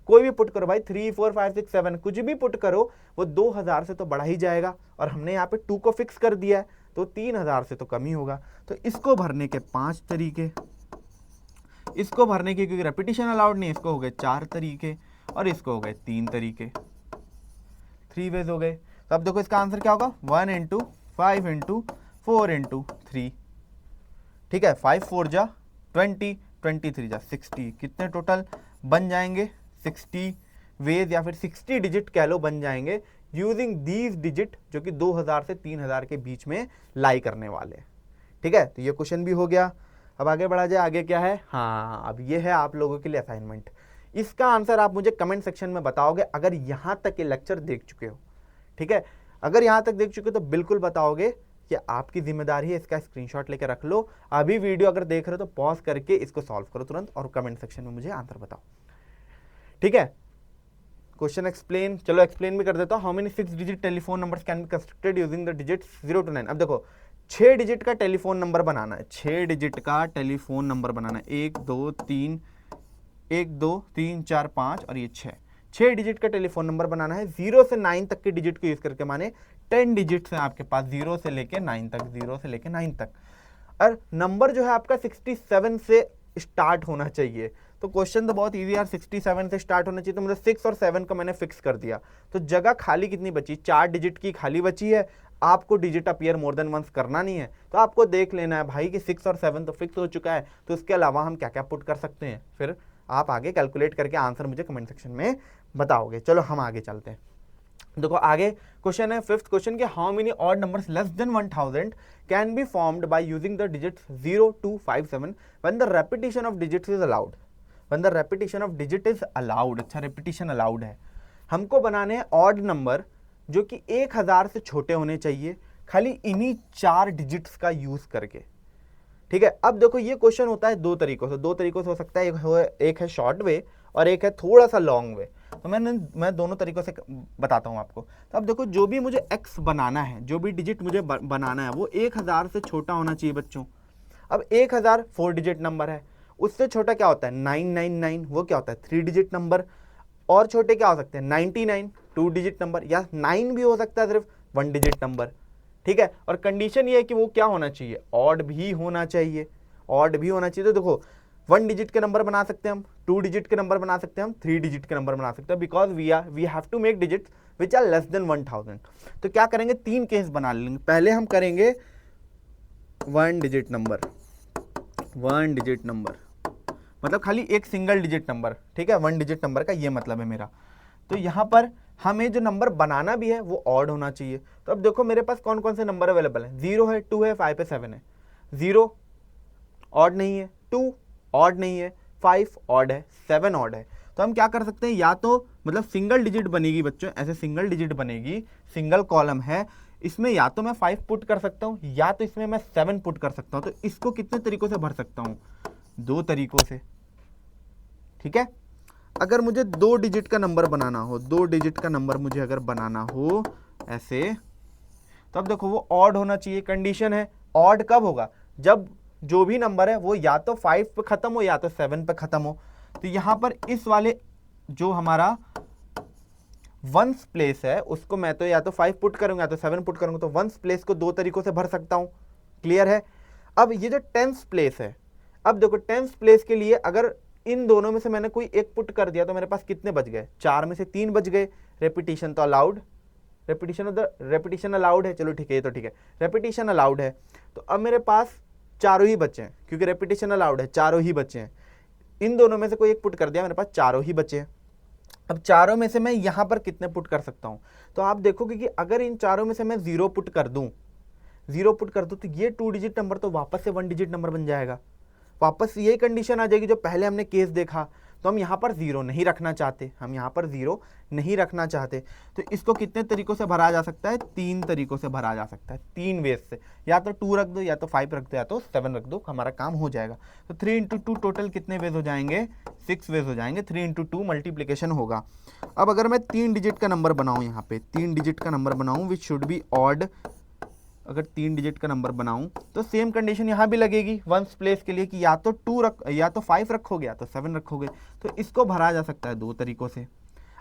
कोई भी पुट करो भाई, 3 4 5 6 7 कुछ भी पुट करो, वो 2000 से तो बढ़ा ही जाएगा। और हमने यहाँ पे 2 को फिक्स कर दिया है, तो 3000 से तो कम ही होगा। तो इसको भरने के 5 तरीके, इसको भरने के, क्योंकि रेपिटेशन अलाउड नहीं, इसको हो गए 4 तरीके, और इसको हो गए 3 तरीके, 3 वेज हो गए। तो अब देखो इसका आंसर क्या होगा, 1 इंटू 5 इंटू 4 इंटू 3, ठीक है। 5 4 जा 20, 23 जा 60, कितने टोटल बन जाएंगे, 60 वेज या फिर 60 डिजिट कह लो बन जाएंगे, यूजिंग दीज डिजिट, जो कि 2000 से 3000 के बीच में लाई करने वाले, ठीक है। तो ये क्वेश्चन भी हो गया। अब आगे बढ़ा जाए, आगे क्या है, हाँ अब ये है आप लोगों के लिए असाइनमेंट। इसका आंसर आप मुझे कमेंट सेक्शन में बताओगे अगर यहां तक ये लेक्चर देख चुके हो, ठीक है। अगर यहां तक देख चुके हो तो बिल्कुल बताओगे कि आपकी जिम्मेदारी है, इसका स्क्रीनशॉट लेकर रख लो। अभी वीडियो अगर देख रहे हो तो पॉज करके इसको सॉल्व करो तुरंत, और कमेंट सेक्शन में मुझे आंसर बताओ, ठीक है। क्वेश्चन एक्सप्लेन, चलो एक्सप्लेन भी कर देता हूं। How many 6 digit telephone numbers can be constructed using the digits 0 to 9। अब देखो 6 डिजिट का टेलीफोन नंबर बनाना है, 6 डिजिट का टेलीफोन नंबर बनाना है, 1 2 3 4 5 और ये 6 डिजिट का टेलीफोन नंबर बनाना है। 0 से 9 तक के डिजिट को यूज करके, माने 10 डिजिट्स हैं आपके पास, 0 से लेके 9 तक, 0 से लेके 9 तक। और नंबर जो है आपका 67 से स्टार्ट होना चाहिए। तो क्वेश्चन तो बहुत इजी यार, 67 से स्टार्ट होना चाहिए, तो मतलब 6 और 7 को मैंने फिक्स कर दिया। तो जगह खाली कितनी बची, 4 डिजिट की खाली बची है। आपको digit appear more than once करना नहीं है, तो आपको देख लेना है भाई कि 6 और 7 तो फिक्स हो चुका है, तो उसके अलावा हम क्या क्या पुट कर सकते हैं, फिर आप आगे कैलकुलेट करके आंसर मुझे कमेंट सेक्शन में बताओगे। चलो हम आगे चलते हैं। देखो आगे क्वेश्चन है 5th क्वेश्चन के how many odd numbers less than 1000 can be formed by using the digits 0 2 5 7 when the repetition of digits is allowed, when the repetition of digit is allowed. अच्छा रेपिटेशन अलाउड है, हमको बनाने हैं odd number जो कि 1000 से छोटे होने चाहिए, खाली इन्हीं 4 डिजिट्स का यूज करके। ठीक है, अब देखो ये क्वेश्चन होता है दो तरीकों से हो सकता है, एक है शॉर्ट वे और एक है थोड़ा सा लॉन्ग वे। तो मैं दोनों तरीकों से बताता हूँ आपको। तो अब देखो, जो भी मुझे x बनाना है, जो भी डिजिट मुझे बनाना है, वो 1000 से छोटा होना चाहिए बच्चों। अब 1000 4 डिजिट नंबर है, उससे छोटा क्या होता है 999, वो क्या होता है 3 डिजिट नंबर। और छोटे क्या हो सकते हैं 99 2 डिजिट नंबर, या 9 भी हो सकता है सिर्फ 1 डिजिट नंबर। ठीक है, और कंडीशन ये है कि वो क्या होना चाहिए, ऑड भी होना चाहिए, ऑड भी होना चाहिए। तो देखो 1 डिजिट के नंबर बना सकते हैं हम, 2 डिजिट के नंबर बना सकते हैं हम, 3 डिजिट के नंबर बना सकते हैं, because we have to make digits which are less than 1000। तो क्या करेंगे, 3 केस बना लेंगे। पहले हम करेंगे 1 डिजिट नंबर, 1 डिजिट नंबर मतलब खाली एक सिंगल डिजिट नंबर। ठीक है, 1 डिजिट नंबर का ये मतलब है मेरा। तो यहाँ पर हमें जो नंबर बनाना भी है वो ऑड होना चाहिए। तो अब देखो मेरे पास कौन कौन से नंबर अवेलेबल है, 0 है, 2 है, 5 है, 7 है। 0 ऑड नहीं है, 2 ऑड नहीं है, 5 ऑड है, 7 ऑड है। तो हम क्या कर सकते हैं, या तो मतलब सिंगल डिजिट बनेगी बच्चों, ऐसे सिंगल डिजिट बनेगी, सिंगल कॉलम है, इसमें या तो मैं 5 पुट कर सकता हूँ या तो इसमें मैं 7 पुट कर सकता हूँ। तो इसको कितने तरीकों से भर सकता हूँ, 2 तरीकों से। ठीक है, अगर मुझे 2 डिजिट का नंबर बनाना हो, 2 डिजिट का नंबर मुझे अगर बनाना हो ऐसे, तो अब देखो वो ऑड होना चाहिए। कंडीशन है ऑड कब होगा, जब जो भी नंबर है वो या तो 5 पे खत्म हो या तो 7 पे खत्म हो। तो यहां पर इस वाले जो हमारा वंस प्लेस है उसको मैं तो या तो 5 पुट करूंगा या तो 7 पुट करूंगा। तो वंस प्लेस को 2 तरीकों से भर सकता हूं। क्लियर है। अब ये जो टेंस प्लेस है, अब देखो टेंस प्लेस के लिए अगर इन दोनों में से मैंने कोई एक पुट कर दिया तो मेरे पास कितने बच गए, 4 में से 3 बच गए। रेपिटेशन तो अलाउड, रेपिटेशन अलाउड है, चलो ठीक है, ये तो ठीक है, रेपिटेशन अलाउड है। तो अब मेरे पास चारों ही बचे हैं, क्योंकि रेपिटेशन अलाउड है, चारों ही बचे हैं। इन दोनों में से कोई एक पुट कर दिया, मेरे पास चारों ही बचे हैं। अब चारों में से मैं यहां पर कितने पुट कर सकता हूं, तो आप देखोगे कि अगर इन चारों में से मैं 0 पुट कर दूं, 0 पुट कर दूं, तो ये 2 डिजिट नंबर तो वापस से 1 डिजिट नंबर बन जाएगा। वापस यही कंडीशन आ जाएगी जो पहले हमने केस देखा। तो हम यहाँ पर 0 नहीं रखना चाहते, हम यहाँ पर 0 नहीं रखना चाहते। तो इसको कितने तरीकों से भरा जा सकता है, 3 तरीकों से भरा जा सकता है, 3 वेज से। या तो 2 रख दो, या तो 5 रख दो, या तो 7 रख दो, हमारा काम हो जाएगा। तो 3 इंटू 2 टोटल कितने वेज हो जाएंगे, 6 वेज हो जाएंगे। 3 इंटू 2 मल्टीप्लीकेशन होगा। अब अगर मैं 3 डिजिट का नंबर बनाऊँ, यहाँ पे 3 डिजिट का नंबर बनाऊँ विच शुड बी ऑड, अगर 3 डिजिट का नंबर बनाऊं तो सेम कंडीशन यहां भी लगेगी वंस प्लेस के लिए कि या तो 5 रखोगे या तो 7 रखोगे। तो इसको भरा जा सकता है 2 तरीकों से।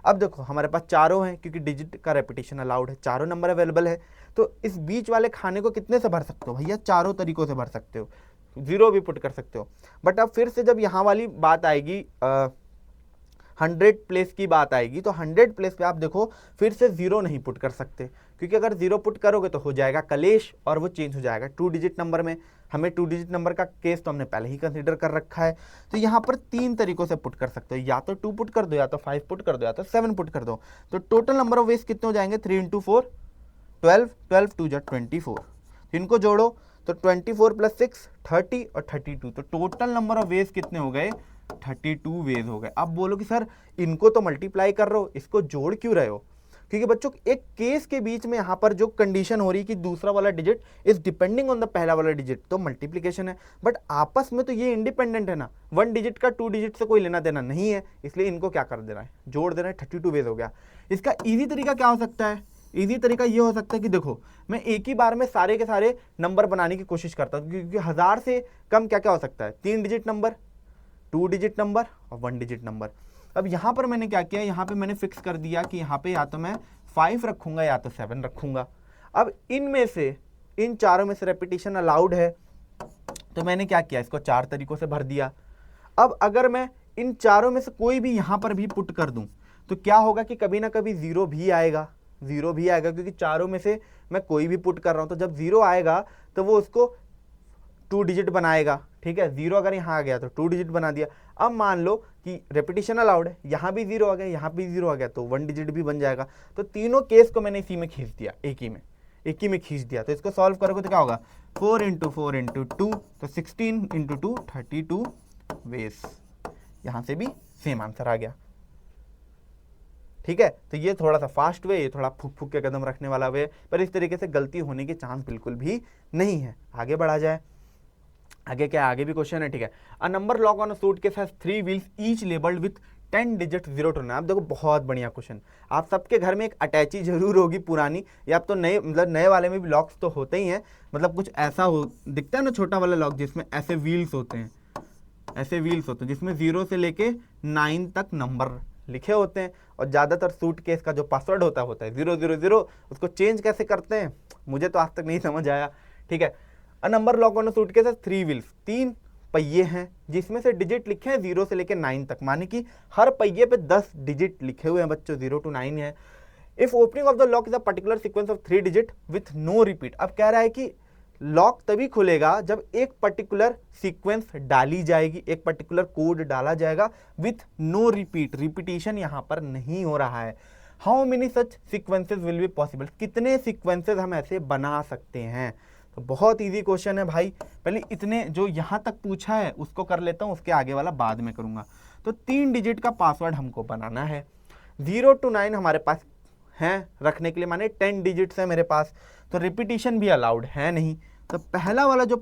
अब देखो हमारे पास चारों हैं, क्योंकि डिजिट का रेपिटेशन अलाउड है, चारों नंबर अवेलेबल है। तो इस बीच वाले खाने को कितने से भर सकते हो भैया, चारों तरीकों से भर सकते हो, 0 भी पुट कर सकते हो। बट अब फिर से जब यहाँ वाली बात आएगी 100 प्लेस की बात आएगी, तो 100 प्लेस पे आप देखो फिर से 0 नहीं पुट कर सकते, क्योंकि अगर 0 पुट करोगे तो हो जाएगा कलेश और वो चेंज हो जाएगा 2 डिजिट नंबर में। हमें 2 डिजिट नंबर का केस तो हमने पहले ही कंसीडर कर रखा है। तो यहाँ पर 3 तरीकों से पुट कर सकते हो, या तो 2 पुट कर दो, या तो 5 पुट कर दो, या तो 7 पुट कर दो। तो टोटल नंबर ऑफ वेज कितने हो जाएंगे, 3 इंटू 4 12, 12 2 जा 24। इनको जोड़ो तो 24 प्लस 6 30 और 32। तो टोटल नंबर ऑफ वेज कितने हो गए, 32 वेज हो गए। अब बोलो कि सर इनको तो मल्टीप्लाई कर रहे हो, इसको जोड़ क्यों रहे हो, क्योंकि बच्चों एक केस के बीच में यहां पर जो कंडीशन हो रही है कि दूसरा वाला digit is depending on the पहला वाला डिजिट, तो मल्टीप्लिकेशन है। बट आपस में तो ये इंडिपेंडेंट है ना, 1 डिजिट का 2 डिजिट से कोई लेना देना नहीं है, इसलिए इनको क्या कर देना है, जोड़ देना है। 32 वेज हो गया। इसका ईजी तरीका क्या हो सकता है, इजी तरीका ये हो सकता है कि देखो मैं एक ही बार में सारे के सारे नंबर बनाने की कोशिश करता हूँ, क्योंकि 1000 से कम क्या क्या हो सकता है, 3 डिजिट नंबर, 2 डिजिट नंबर और 1 डिजिट नंबर। अब यहाँ पर मैंने क्या किया, यहाँ पे मैंने फिक्स कर दिया कि यहाँ पे या तो मैं 5 रखूंगा या तो 7 रखूंगा। अब इनमें से इन चारों में से रेपिटेशन अलाउड है, तो मैंने क्या किया, इसको 4 तरीकों से भर दिया। अब अगर मैं इन चारों में से कोई भी यहाँ पर भी पुट कर दूं तो क्या होगा कि कभी ना कभी 0 भी आएगा, 0 भी आएगा, क्योंकि चारों में से मैं कोई भी पुट कर रहा हूं। तो जब 0 आएगा तो वो उसको 2 डिजिट बनाएगा। ठीक है, 0 अगर यहाँ आ गया तो 2 डिजिट बना दिया। अब मान लो कि रेपिटेशन अलाउड है, यहाँ भी 0 आ गया, यहाँ भी 0 आ गया, तो 1 डिजिट भी बन जाएगा। तो तीनों केस को मैंने इसी में खींच दिया, एक ही में खींच दिया। तो इसको सॉल्व करोगे तो क्या होगा, 4 इंटू 4 इंटू 2, तो 16 इंटू 2 32 वेज। यहाँ से भी सेम आंसर आ गया। ठीक है, तो ये थोड़ा सा फास्ट वे, ये थोड़ा फूक फूक के कदम रखने वाला वे, पर इस तरीके से गलती होने के चांस बिल्कुल भी नहीं है। आगे बढ़ा जाए, आगे क्या है, आगे भी क्वेश्चन है, ठीक है। A number lock on a suitcase has 3 wheels each labelled with 10 digit 0 to 9। आप देखो बहुत बढ़िया क्वेश्चन, आप सबके घर में एक अटैची जरूर होगी पुरानी, या आप तो नए मतलब नए वाले में भी लॉक्स तो होते ही हैं, मतलब कुछ ऐसा हो दिखता है ना छोटा वाला लॉक जिसमें ऐसे व्हील्स होते हैं, ऐसे व्हील्स होते हैं जिसमें 0 से लेके 9 तक नंबर लिखे होते हैं, और ज़्यादातर सूटकेस का जो पासवर्ड होता है 000। उसको चेंज कैसे करते हैं मुझे तो आज तक नहीं समझ आया, ठीक है। A number lock on a suitcase है 3 व्हील्स, 3 पहिए हैं जिसमें से डिजिट लिखे हैं 0 से लेके 9 तक, माने कि हर पहिए पे 10 डिजिट लिखे हुए हैं बच्चों, 0 to 9 है। If opening of the lock is a particular sequence of 3 digit with no repeat. अब कह रहा है कि लॉक तभी खुलेगा जब एक पर्टिकुलर सीक्वेंस डाली जाएगी, एक पर्टिकुलर कोड डाला जाएगा विथ नो रिपीट, रिपीटिशन यहां पर नहीं हो रहा है। How many such sequences will be possible, कितने सीक्वेंसेस हम ऐसे बना सकते हैं। तो बहुत इजी क्वेश्चन है भाई, पहले इतने जो यहां तक पूछा है उसको कर लेता हूं, उसके आगे वाला बाद में करूंगा। तो 3 डिजिट का पासवर्ड हमको बनाना है, 0 to 9 हमारे पास हैं रखने के लिए, माने 10 डिजिट्स है मेरे पास, तो रिपीटिशन भी अलाउड है नहीं। तो पहला वाला जो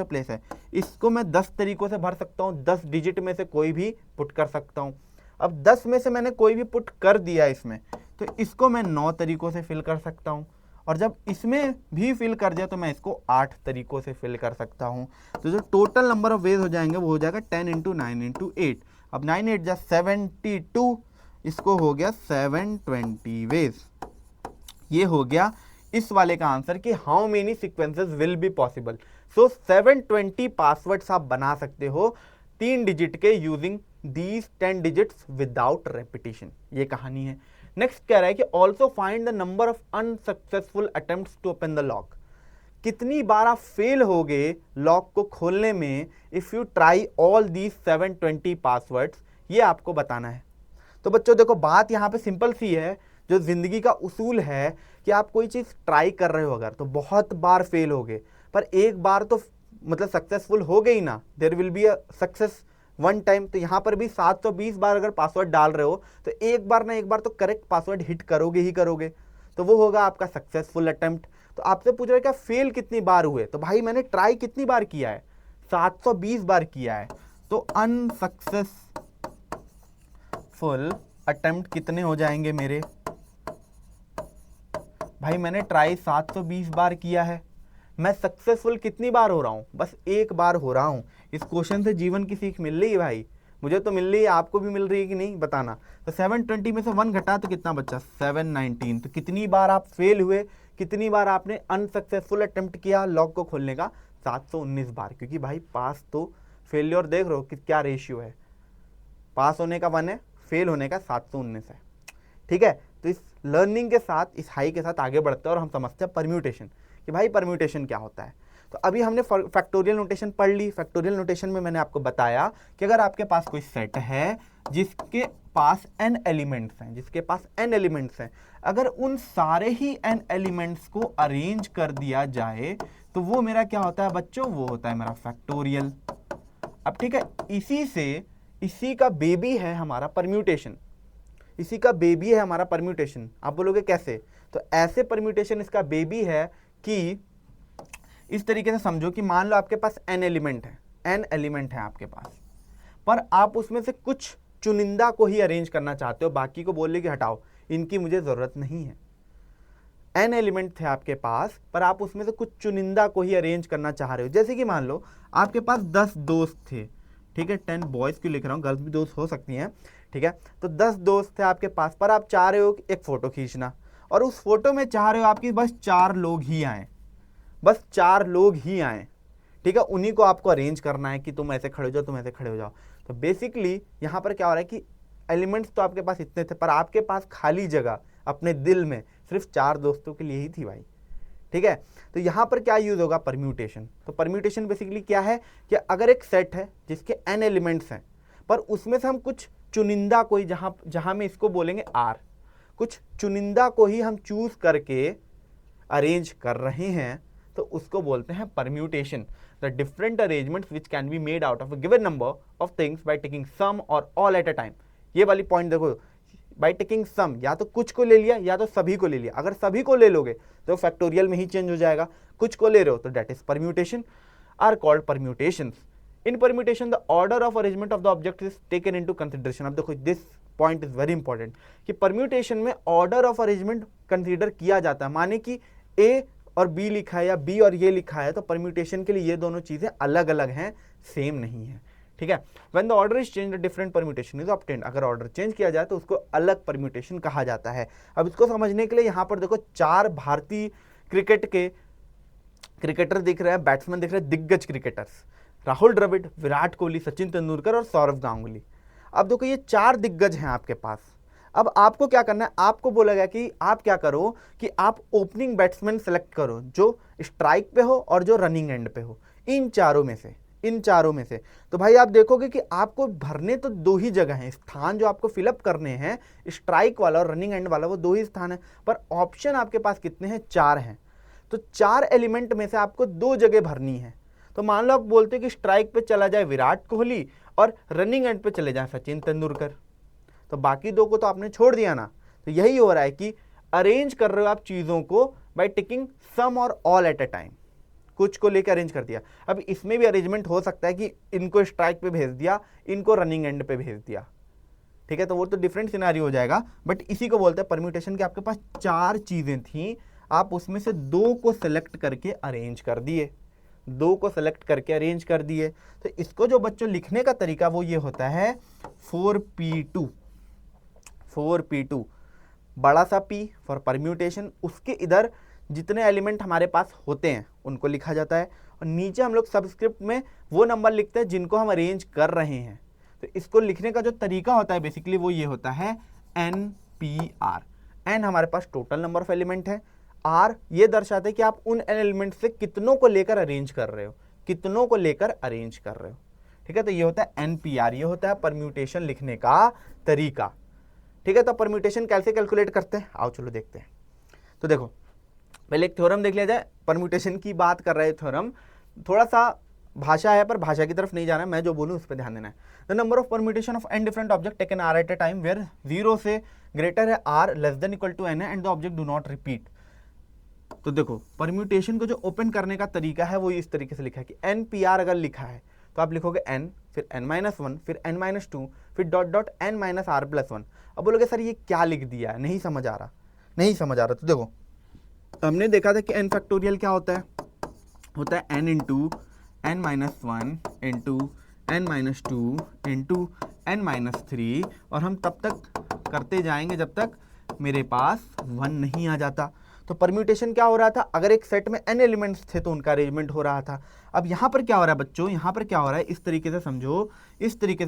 प्लेस है इसको मैं 10 तरीकों से भर सकता हूँ, 10 डिजिट में से कोई भी पुट कर सकता हूँ। अब 10 में से मैंने कोई भी पुट कर दिया इसमें, तो इसको मैं 9 तरीकों से फिल कर सकता हूँ, और जब इसमें भी फिल कर दिया तो मैं इसको 8 तरीकों से फिल कर सकता हूँ। तो जो टोटल नंबर ऑफ वेज हो जाएंगे वो हो जाएगा 10 × 9 × 8। अब 9 8 जा 72, इसको हो गया 720 वेज। ये हो गया इस वाले का आंसर कि how many sequences will be possible. So 720 passwords आप बना सकते हो 3 डिजिट के using these 10 digits without repetition. ये कहानी है। नेक्स्ट कह रहा है कि also find the number of unsuccessful attempts to open the lock. कितनी बार आप फेल हो गए लॉक को खोलने में if you try all these 720 passwords, ये आपको बताना है। तो बच्चों देखो बात यहाँ पे सिंपल सी है, जो जिंदगी का उसूल है कि आप कोई चीज़ ट्राई कर रहे हो अगर, तो बहुत बार फेल हो गए, पर एक बार तो मतलब सक्सेसफुल हो गई ना, there will be a success one time. तो यहाँ पर भी 720 बार अगर पासवर्ड डाल रहे हो तो एक बार ना एक बार तो करेक्ट पासवर्ड हिट करोगे ही करोगे, तो वो होगा आपका सक्सेसफुल अटेम्प्ट। तो आपसे पूछ रहा है क्या फेल कितनी बार हुए, तो भाई मैंने ट्राई कितनी बार किया है, 720 बार किया है, तो अनसक्सेसफुल अटेम्प्ट कितने हो जाएंगे मेरे, भाई मैंने ट्राई 720 बार किया है, मैं सक्सेसफुल कितनी बार हो रहा हूं, बस एक बार हो रहा हूं। इस क्वेश्चन से जीवन की सीख मिल रही है भाई, मुझे तो मिल रही है, आपको भी मिल रही है कि नहीं बताना। तो 720 में से 1 घटा तो कितना बचा, 719। तो कितनी बार आप फेल हुए, कितनी बार आपने अनसक्सेसफुल अटेम्प्ट किया लॉक को खोलने का, 719 बार। क्योंकि भाई पास तो फेलियर देख रहे हो कि क्या रेशियो है, पास होने का 1 है, फेल होने का 719 है, ठीक है। तो इस लर्निंग के साथ, इस हाई के साथ आगे बढ़ते हैं और हम समझते हैं परम्यूटेशन, कि भाई परम्यूटेशन क्या होता है। तो अभी हमने फैक्टोरियल नोटेशन पढ़ ली। फैक्टोरियल नोटेशन में मैंने आपको बताया कि अगर आपके पास कोई सेट है जिसके पास n एलिमेंट्स हैं, अगर उन सारे ही n एलिमेंट्स को अरेंज कर दिया जाए तो वो मेरा क्या होता है बच्चों, वो होता है मेरा फैक्टोरियल। अब ठीक है, इसी का बेबी है हमारा परम्यूटेशन, आप बोलोगे कैसे, तो ऐसे परम्यूटेशन इसका बेबी है कि इस तरीके से समझो कि मान लो आपके पास n एलिमेंट है आपके पास, पर आप उसमें से कुछ चुनिंदा को ही अरेंज करना चाहते हो, बाकी को बोल कि हटाओ, इनकी मुझे जरूरत नहीं है। n एलिमेंट थे आपके पास, पर आप उसमें से कुछ चुनिंदा को ही अरेंज करना चाह रहे हो। जैसे कि मान लो आपके पास 10 दोस्त थे, ठीक है, 10 बॉयज क्यों लिख रहा हूँ, गर्ल्स भी दोस्त हो सकती हैं, ठीक है। तो 10 दोस्त थे आपके पास, पर आप चाह रहे हो कि एक फोटो खींचना, और उस फोटो में चाह रहे हो आपकी बस 4 लोग ही आए, ठीक है, उन्हीं को आपको अरेंज करना है कि तुम ऐसे खड़े हो जाओ, तुम ऐसे खड़े हो जाओ। तो बेसिकली यहां पर क्या हो रहा है कि एलिमेंट्स तो आपके पास इतने थे, पर आपके पास खाली जगह अपने दिल में सिर्फ 4 दोस्तों के लिए ही थी भाई, ठीक है। तो यहां पर क्या यूज होगा, परम्यूटेशन। तो परम्यूटेशन बेसिकली क्या है कि अगर एक सेट है जिसके n एलिमेंट्स हैं, पर उसमें से हम कुछ चुनिंदा को ही, जहां में इसको बोलेंगे R, कुछ चुनिंदा को ही हम चूज करके अरेंज कर रहे हैं, तो उसको बोलते हैं permutation. The different arrangements which can be made out of a given number of things by taking some और ऑल एट अ टाइम। ये वाली पॉइंट देखो, बाय टेकिंग सम, या तो कुछ को ले लिया या तो सभी को ले लिया। अगर सभी को ले लोगे तो फैक्टोरियल में ही चेंज हो जाएगा, कुछ को ले रहे हो तो that is permutation, are called permutations. In permutation the order of arrangement of the object is taken into consideration. अब देखो this point is very important कि परम्यूटेशन में ऑर्डर ऑफ अरेंजमेंट कंसीडर किया जाता है, माने कि ए और बी लिखा है या बी और ये लिखा है, तो परम्यूटेशन के लिए ये दोनों चीजें अलग अलग हैं, सेम नहीं है, ठीक है। When the order is change different permutation is obtained, अगर ऑर्डर चेंज किया जाए तो उसको अलग परम्यूटेशन कहा जाता है। अब इसको समझने के लिए यहाँ पर देखो 4 भारतीय क्रिकेट के क्रिकेटर दिख रहे हैं, बैट्समैन दिख रहे हैं, दिग्गज क्रिकेटर्स, राहुल द्रविड़, विराट कोहली, सचिन तेंदुलकर और सौरव गांगुली। अब देखो ये 4 दिग्गज हैं आपके पास। अब आपको क्या करना है, आपको बोला गया कि आप क्या करो कि आप ओपनिंग बैट्समैन सेलेक्ट करो जो स्ट्राइक पे हो और जो रनिंग एंड पे हो, इन चारों में से। तो भाई आप देखोगे कि आपको भरने तो 2 ही जगह हैं, स्थान जो आपको फिलअप करने हैं, स्ट्राइक वाला और रनिंग एंड वाला, वो 2 ही स्थान है, पर ऑप्शन आपके पास कितने हैं, 4 हैं। तो 4 एलिमेंट में से आपको 2 जगह भरनी है। तो मान लो आप बोलते हो कि स्ट्राइक पे चला जाए विराट कोहली और रनिंग एंड पे चले जाए सचिन तेंदुलकर, तो बाकी 2 को तो आपने छोड़ दिया ना। तो यही हो रहा है कि अरेंज कर रहे हो आप चीजों को बाय टेकिंग सम और ऑल एट अ टाइम, कुछ को लेकर अरेंज कर दिया। अब इसमें भी अरेंजमेंट हो सकता है कि इनको स्ट्राइक पे भेज दिया, इनको रनिंग एंड पे भेज दिया, ठीक है, तो वो तो डिफरेंट सिनेरियो हो जाएगा, बट इसी को बोलते हैं परम्यूटेशन के आपके पास 4 चीजें थी, आप उसमें से 2 को सेलेक्ट करके अरेंज कर दिए, 2 को सेलेक्ट करके अरेंज कर दिए। तो इसको जो बच्चों लिखने का तरीका वो ये होता है 4p2, बड़ा सा p फॉर परम्यूटेशन, उसके इधर जितने एलिमेंट हमारे पास होते हैं उनको लिखा जाता है, और नीचे हम लोग सबस्क्रिप्ट में वो नंबर लिखते हैं जिनको हम अरेंज कर रहे हैं। तो इसको लिखने का जो तरीका होता है बेसिकली वो ये होता है NPR। n हमारे पास टोटल नंबर ऑफ एलिमेंट है, R ये दर्शाते हैं कि आप उन एलिमेंट से कितनों को लेकर अरेंज कर रहे हो, ठीक है। तो ये होता है NPR, ये होता है परम्यूटेशन लिखने का तरीका, ठीक है। तो परम्यूटेशन कैसे कैलकुलेट करते हैं, आओ चलो देखते हैं। तो देखो पहले एक थ्योरम देख लिया जाए, परम्यूटेशन की बात कर रहे हैं थ्योरम, थोड़ा सा भाषा है पर भाषा की तरफ नहीं जाना है, मैं जो बोलूं उस पर ध्यान देना है। The number of permutation of n different object taken r at a time where 0 से ग्रेटर है r less than equal to n है and the object do not repeat. तो देखो परम्यूटेशन को जो ओपन करने का तरीका है वो इस तरीके से लिखा है कि NPR अगर लिखा है तो आप लिखोगे n, फिर n-1, फिर n-2, फिर डॉट डॉट n-r+1। अब बोलोगे सर ये क्या लिख दिया है, नहीं समझ आ रहा। तो देखो हमने देखा था कि n फैक्टोरियल क्या होता है n into n-1 into n-2 into n-3, और हम तब तक करते जाएंगे जब तक मेरे पास 1 नहीं आ जाता। तो परम्यूटेशन क्या हो रहा था, अगर एक सेट में n एलिमेंट्स थे तो उनका अरेंजमेंट हो रहा था। अब यहाँ पर क्या हो रहा है बच्चों, यहाँ पर क्या हो रहा है, इस तरीके से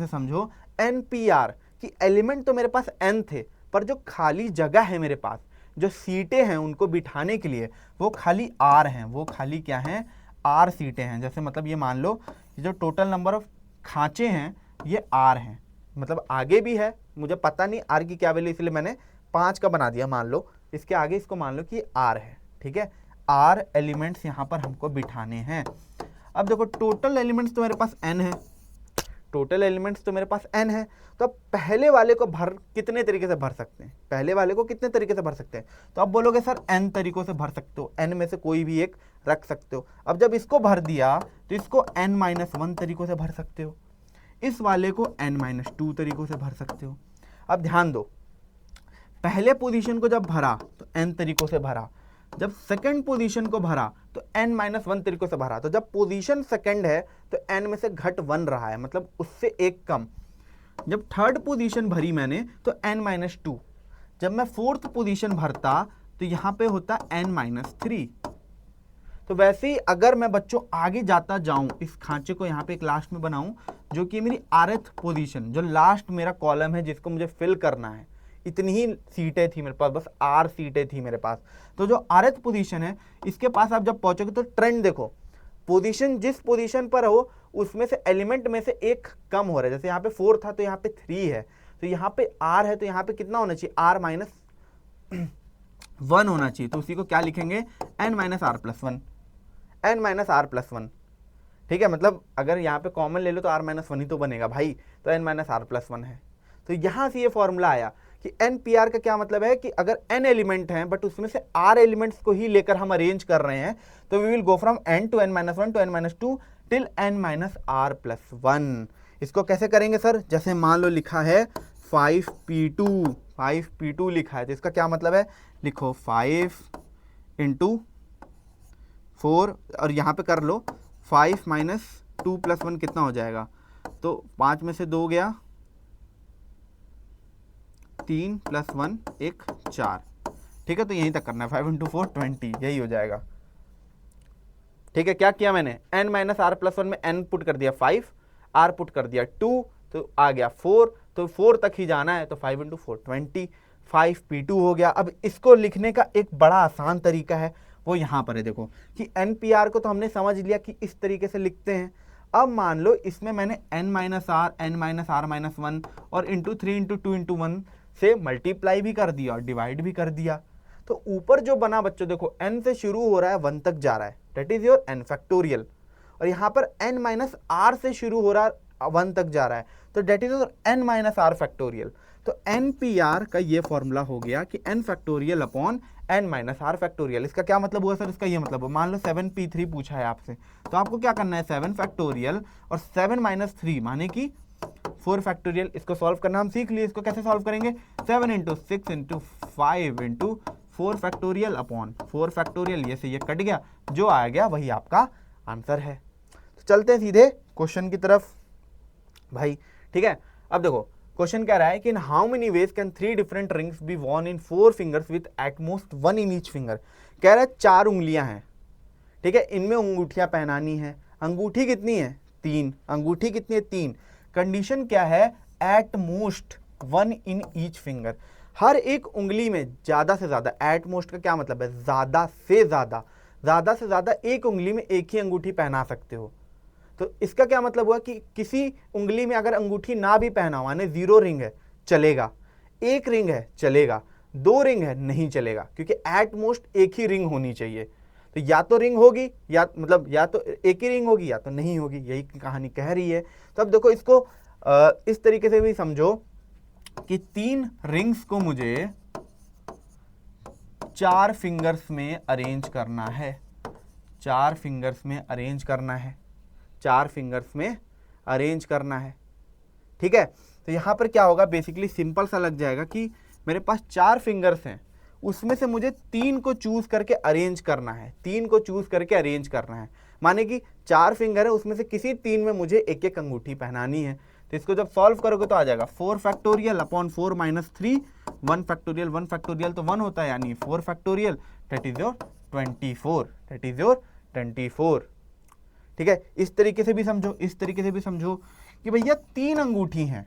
समझो NPR कि एलिमेंट तो मेरे पास n थे, पर जो खाली जगह है मेरे पास, जो सीटें हैं उनको बिठाने के लिए वो खाली R हैं, वो खाली क्या हैं, R सीटें हैं। जैसे मतलब ये मान लो कि जो टोटल नंबर ऑफ खांचे हैं ये R हैं, मतलब आगे भी है, मुझे पता नहीं R की क्या वैल्यू, इसलिए मैंने 5 का बना दिया, मान लो इसके आगे इसको मान लो कि R है, ठीक है। R एलिमेंट्स यहाँ पर हमको बिठाने हैं। अब देखो टोटल एलिमेंट्स तो मेरे पास n है, तो अब पहले वाले को कितने तरीके से भर सकते हैं, तो आप बोलोगे सर n तरीकों से भर सकते हो, n में से कोई भी एक रख सकते हो। अब जब इसको भर दिया तो इसको n-1 तरीकों से भर सकते हो, इस वाले को n-2 तरीकों से भर सकते हो। अब ध्यान दो, पहले पोजीशन को जब भरा तो n तरीकों से भरा, जब सेकंड पोजीशन को भरा तो n-1 तरीकों से भरा। तो जब पोजीशन सेकंड है तो n में से घट 1 रहा है, मतलब उससे एक कम। जब थर्ड पोजीशन भरी मैंने तो n-2, जब मैं फोर्थ पोजीशन भरता तो यहाँ पे होता n-3। तो वैसे ही अगर मैं बच्चों आगे जाता जाऊं, इस खांचे को यहाँ पे एक लास्ट में बनाऊं जो कि मेरी rth पोजीशन, जो लास्ट मेरा कॉलम है जिसको मुझे फिल करना है, इतनी ही सीटें थी मेरे पास, बस R सीटें थी मेरे पास। तो जो rth पोजीशन है इसके पास आप जब पहुंचोगे तो ट्रेंड देखो, पोजीशन जिस पोजीशन पर हो उसमें से एलिमेंट में से एक कम हो रहा है। जैसे यहाँ पे 4 था तो यहाँ पे 3 है, तो यहाँ पे R है तो यहाँ पे कितना होना चाहिए, R-1 होना चाहिए। तो उसी को क्या लिखेंगे, n-r+1, ठीक है। मतलब अगर यहाँ पे कॉमन ले लो तो R-1 ही तो बनेगा भाई, तो n-r+1 है। तो यहाँ से ये फॉर्मूला आया कि NPR का क्या मतलब है कि अगर n एलिमेंट हैं बट उसमें से r एलिमेंट्स को ही लेकर हम अरेंज कर रहे हैं तो we will go from n to n-1 to n-2 till n-r+1। इसको कैसे करेंगे सर? जैसे मान लो लिखा है 5p2 लिखा है तो इसका क्या मतलब है? लिखो 5 × 4 और यहाँ पे कर लो 5 - 2 + 1 कितना हो जाएगा? तो 5 में से 2 गया, 3 + 1 1 4। ठीक है, तो यहीं तक करना है। 5 × 4 20, यही हो जाएगा। ठीक है, क्या किया मैंने? n-r+1 में n पुट कर दिया 5, r पुट कर दिया 2, तो आ गया 4, तो 4 तक ही जाना है तो 5 × 4 20, 5p2 हो गया। अब इसको लिखने का एक बड़ा आसान तरीका है, वो यहाँ पर है। देखो कि NPR को तो हमने समझ लिया कि इस तरीके से लिखते हैं। अब मान लो इसमें मैंने n-r-1 और इंटू 3 × 2 × 1 से मल्टीप्लाई भी कर दिया और डिवाइड भी कर दिया। तो ऊपर जो बना बच्चों देखो n से शुरू हो रहा है 1 तक जा रहा है, that is your n factorial, और यहाँ पर n - r से शुरू हो रहा है 1 तक जा रहा है तो that is your n - r factorial. तो NPR का ये फॉर्मूला हो गया कि n factorial upon n - r factorial. इसका क्या मतलब हुआ सर? इसका ये मतलब मान लो 7p3 पूछा है आपसे, तो आपको क्या करना है? 7 फैक्टोरियल और 7 - 3 माने कि 4 फैक्टोरियल। इसको सॉल्व करना हम सीख लिए। इसको कैसे सॉल्व करेंगे? 7 × 6 × 5 × 4 फैक्टोरियल अपॉन 4 फैक्टोरियल। ये से ये कट गया, जो आ गया वही आपका आंसर है। तो चलते हैं सीधे क्वेश्चन की तरफ भाई। ठीक है, अब देखो क्वेश्चन कह रहा है कि in how many ways can 3 different rings B Warne in 4 fingers with eight most 1 in each finger. कह रहा है 4 उंगलियां हैं, ठीक है, इनमें अंगूठियां पहनानी है। अंगूठी कितनी है? 3। अंगूठी कितनी है? 3। कंडीशन क्या है? At most 1 in each finger. हर एक उंगली में ज्यादा से ज्यादा, एट मोस्ट का क्या मतलब है? ज्यादा से ज्यादा, ज्यादा से ज्यादा एक उंगली में एक ही अंगूठी पहना सकते हो। तो इसका क्या मतलब हुआ कि किसी उंगली में अगर अंगूठी ना भी पहना हो, माने 0 रिंग है चलेगा, 1 रिंग है चलेगा, 2 रिंग है नहीं चलेगा, क्योंकि एट मोस्ट एक ही रिंग होनी चाहिए। तो या तो रिंग होगी या मतलब या तो एक ही रिंग होगी या तो नहीं होगी, यही कहानी कह रही है। तो अब देखो इसको इस तरीके से भी समझो कि 3 रिंग्स को मुझे 4 फिंगर्स में अरेंज करना है। 4 फिंगर्स में अरेंज करना है, 4 फिंगर्स में अरेंज करना है। ठीक है, तो यहां पर क्या होगा? बेसिकली सिंपल सा लग जाएगा कि मेरे पास 4 फिंगर्स हैं, उसमें से मुझे 3 को चूज करके अरेंज करना है। 3 को चूज करके अरेंज करना है, माने कि 4 फिंगर है, उसमें से किसी 3 में मुझे एक एक अंगूठी पहनानी है। तो इसको जब सॉल्व करोगे तो आ जाएगा 4 फैक्टोरियल अपॉन 4 - 3, 1 फैक्टोरियल, 1 फैक्टोरियल तो 1 होता है, यानी 4 factorial, that is your 24, that is your 24। ठीक है, इस तरीके से भी समझो, इस तरीके से भी समझो कि भैया 3 अंगूठी हैं।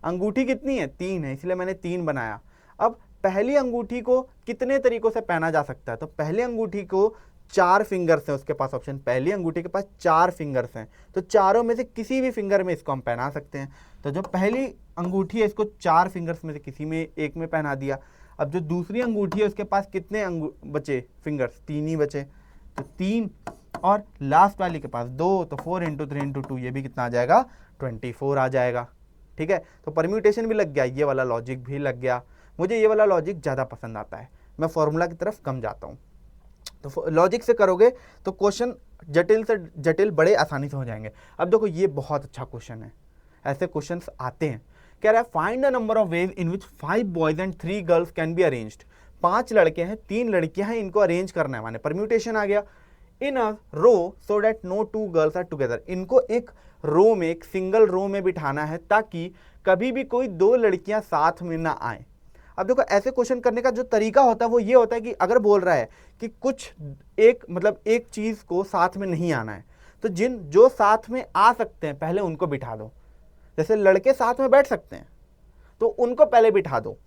अंगूठी कितनी है? 3 है, इसलिए मैंने 3 बनाया। अब पहली अंगूठी को कितने तरीकों से पहना जा सकता है? तो पहली अंगूठी को 4 फिंगर्स हैं उसके पास ऑप्शन, पहली अंगूठी के पास 4 फिंगर्स हैं, तो चारों में से किसी भी फिंगर में इसको हम पहना सकते हैं। तो जो पहली अंगूठी है इसको 4 फिंगर्स में से किसी में एक में पहना दिया। अब जो दूसरी अंगूठी है उसके पास कितने बचे फिंगर्स? 3 ही बचे, तो 3, और लास्ट वाली के पास 2, तो 4 × 3 × 2, ये भी कितना आ जाएगा? 24 आ जाएगा। ठीक है, तो परम्यूटेशन भी लग गया, ये वाला लॉजिक भी लग गया। मुझे ये वाला लॉजिक ज़्यादा पसंद आता है, मैं फॉर्मूला की तरफ कम जाता हूँ। तो लॉजिक से करोगे तो क्वेश्चन जटिल से जटिल बड़े आसानी से हो जाएंगे। अब देखो ये बहुत अच्छा क्वेश्चन है, ऐसे क्वेश्चंस आते हैं। कह रहा है find the number of ways in which 5 boys and 3 girls can be arranged. 5 लड़के हैं, 3 लड़कियां हैं, इनको अरेंज करना है, माने परम्यूटेशन आ गया। In a row so that no 2 girls are together. इनको एक रो में, एक सिंगल रो में बिठाना है ताकि कभी भी कोई 2 लड़कियां साथ में ना आए। अब देखो ऐसे क्वेश्चन करने का जो तरीका होता है वो ये होता है कि अगर बोल रहा है कि कुछ एक चीज को साथ में नहीं आना है, तो जो साथ में आ सकते हैं पहले उनको बिठा दो। जैसे लड़के साथ में बैठ सकते हैं तो उनको पहले बिठा दो।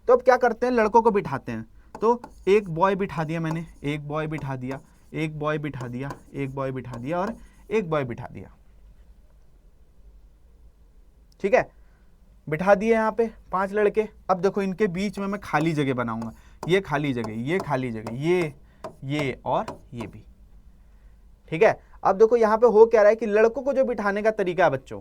तो अब क्या करते हैं? लड़कों को बिठाते हैं। तो एक बॉय बिठा दिया मैंने, एक बॉय बिठा दिया, एक बॉय बिठा दिया, एक बॉय बिठा दिया और एक बॉय बिठा दिया। ठीक है, बिठा दिए यहाँ पे 5 लड़के। अब देखो इनके बीच में मैं खाली जगह बनाऊंगा, ये खाली जगह, ये खाली जगह, ये और ये भी। ठीक है, अब देखो यहाँ पे हो क्या रहा है कि लड़कों को जो बिठाने का तरीका है बच्चों,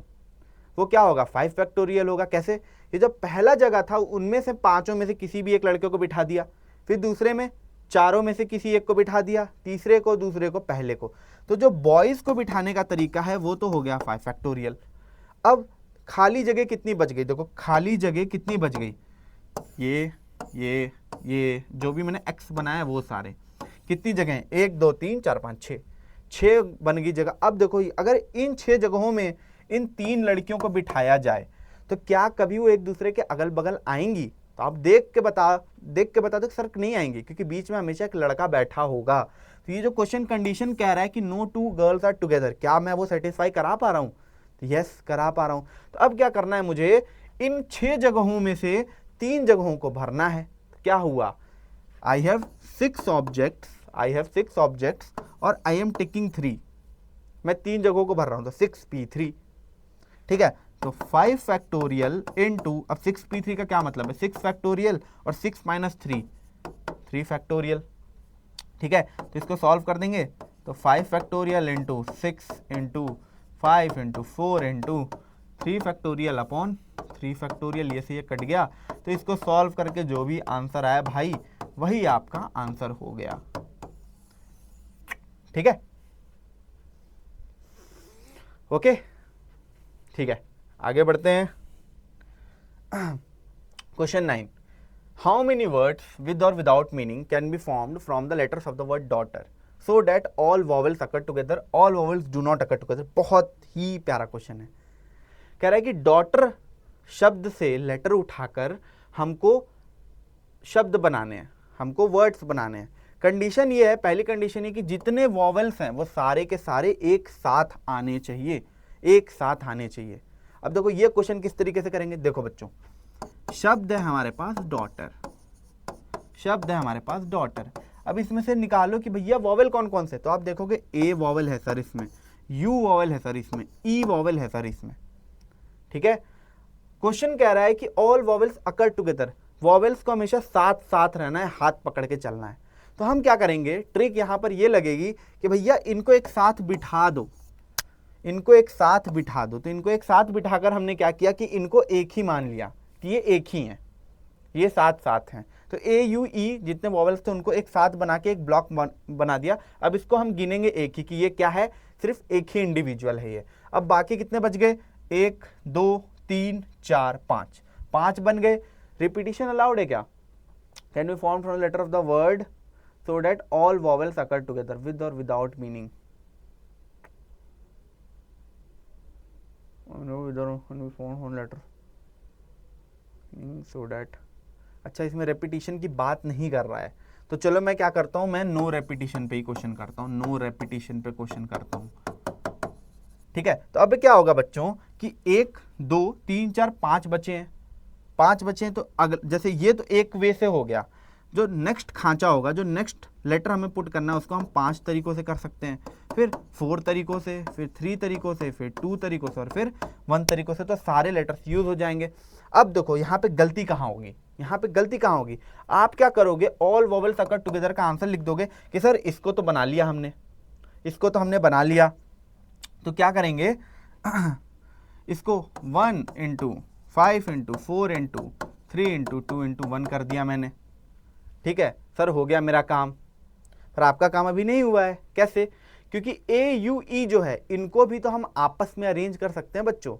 वो क्या होगा 5 फैक्टोरियल होगा। कैसे? ये जो पहला जगह था उनमें से पांचों में से किसी भी एक लड़के को बिठा दिया, फिर दूसरे में चारों में से किसी एक को बिठा दिया, तीसरे को, दूसरे को, पहले को। तो जो बॉयज को बिठाने का तरीका है वो तो हो गया 5 फैक्टोरियल। अब खाली जगह कितनी बच गई? देखो खाली जगह कितनी बच गई, ये जो भी मैंने x बनाया है वो सारे कितनी जगह हैं? 1 2 3 4 5 6, 6 बन गई जगह। अब देखो अगर इन 6 जगहों में इन 3 लड़कियों को बिठाया जाए तो क्या कभी वो एक दूसरे के अगल बगल आएंगी? तो आप देख के बता दो सर नहीं आएंगी, क्योंकि बीच में हमेशा एक लड़का बैठा होगा। तो ये जो क्वेश्चन कंडीशन कह रहा है कि no two girls are together, क्या मैं वो सेटिस्फाई करा पा रहा हूं? तो यस करा पा रहा हूं। तो अब क्या करना है मुझे? इन 6 जगहों में से 3 जगहों को भरना है। तो क्या हुआ? आई हैव 6 ऑब्जेक्ट्स और आई एम टेकिंग 3। मैं 3 जगहों को भर रहा हूं तो 6p3, ठीक है। तो 5 फैक्टोरियल इनटू, अब 6p3 का क्या मतलब है? 6 फैक्टोरियल और 6 माइनस 3 फैक्टोरियल, ठीक है। तो इसको सॉल्व कर देंगे तो 5 factorial into 6 into 5 into 4 into 3 factorial upon 3 factorial, ये से ये कट गया। तो इसको सॉल्व करके जो भी आंसर आया भाई वही आपका आंसर हो गया, ठीक है। ओके, ठीक है, आगे बढ़ते हैं। Question 9, how many words with और without meaning can be formed from the letters of the word daughter so that all vowels occur together, all vowels do not occur together. बहुत ही प्यारा क्वेश्चन है। कह रहा है कि डॉटर शब्द से लेटर उठाकर हमको शब्द बनाने हैं, हमको वर्ड्स बनाने हैं। कंडीशन ये है, पहली कंडीशन है कि जितने वॉवेल्स हैं वो सारे के सारे एक साथ आने चाहिए, एक साथ आने चाहिए। अब देखो ये क्वेश्चन किस तरीके से करेंगे। देखो बच्चों, शब्द है हमारे पास डॉटर, शब्द है हमारे पास डॉटर। अब इसमें से निकालो कि भैया वॉवेल कौन कौन से। तो आप देखोगे ए वॉवेल है सर इसमें, यू वॉवेल है सर इसमें, ई वॉवेल है सर इसमें, ठीक है। क्वेश्चन कह रहा है कि all vowels occur together, vowels को हमेशा साथ साथ रहना है, हाथ पकड़ के चलना है। तो हम क्या करेंगे, ट्रिक यहां पर ये लगेगी कि भैया इनको एक साथ बिठा दो, इनको एक साथ बिठा दो। तो इनको एक साथ बिठाकर हमने क्या किया कि इनको एक ही मान लिया कि ये एक ही हैं, ये साथ साथ हैं। तो ए यू ई जितने वॉवेल्स थे उनको एक साथ बना के एक ब्लॉक बना दिया। अब इसको हम गिनेंगे एक ही कि ये क्या है, सिर्फ एक ही इंडिविजुअल है ये। अब बाकी कितने बच गए? 1 2 3 4 5, 5 बन गए। रिपीटिशन अलाउड है क्या? Can be form from letter of the word so that all vowels occur together with और विदाउट मीनिंग। सो डेट, अच्छा इसमें रेपिटिशन की बात नहीं कर रहा है, तो चलो मैं क्या करता हूं, मैं नो रेपिटिशन पे ही क्वेश्चन करता हूं, नो रेपिटिशन पे क्वेश्चन करता हूं, ठीक है। तो अब क्या होगा बच्चों कि 1 2 3 4 5 बचे हैं, 5 बचे हैं। तो अगर जैसे ये तो एक वे से हो गया, जो नेक्स्ट खांचा होगा, जो नेक्स्ट लेटर हमें पुट करना है उसको हम 5 तरीकों से कर सकते हैं, फिर 4 तरीकों से, फिर 3 तरीकों से, फिर 2 तरीकों से और फिर 1 तरीकों से। तो सारे लेटर्स यूज हो जाएंगे। अब देखो यहाँ पे गलती कहाँ होगी, यहाँ पे गलती कहाँ होगी? आप क्या करोगे, ऑल वॉवेल्स अकर टुगेदर का आंसर लिख दोगे कि सर इसको तो बना लिया हमने, इसको तो हमने बना लिया। तो क्या करेंगे, इसको 1 into 5 into 4 into 3 into 2 into 1 कर दिया मैंने, ठीक है सर हो गया मेरा काम। पर आपका काम अभी नहीं हुआ है। कैसे? क्योंकि ए यू ई जो है इनको भी तो हम आपस में अरेंज कर सकते हैं बच्चों,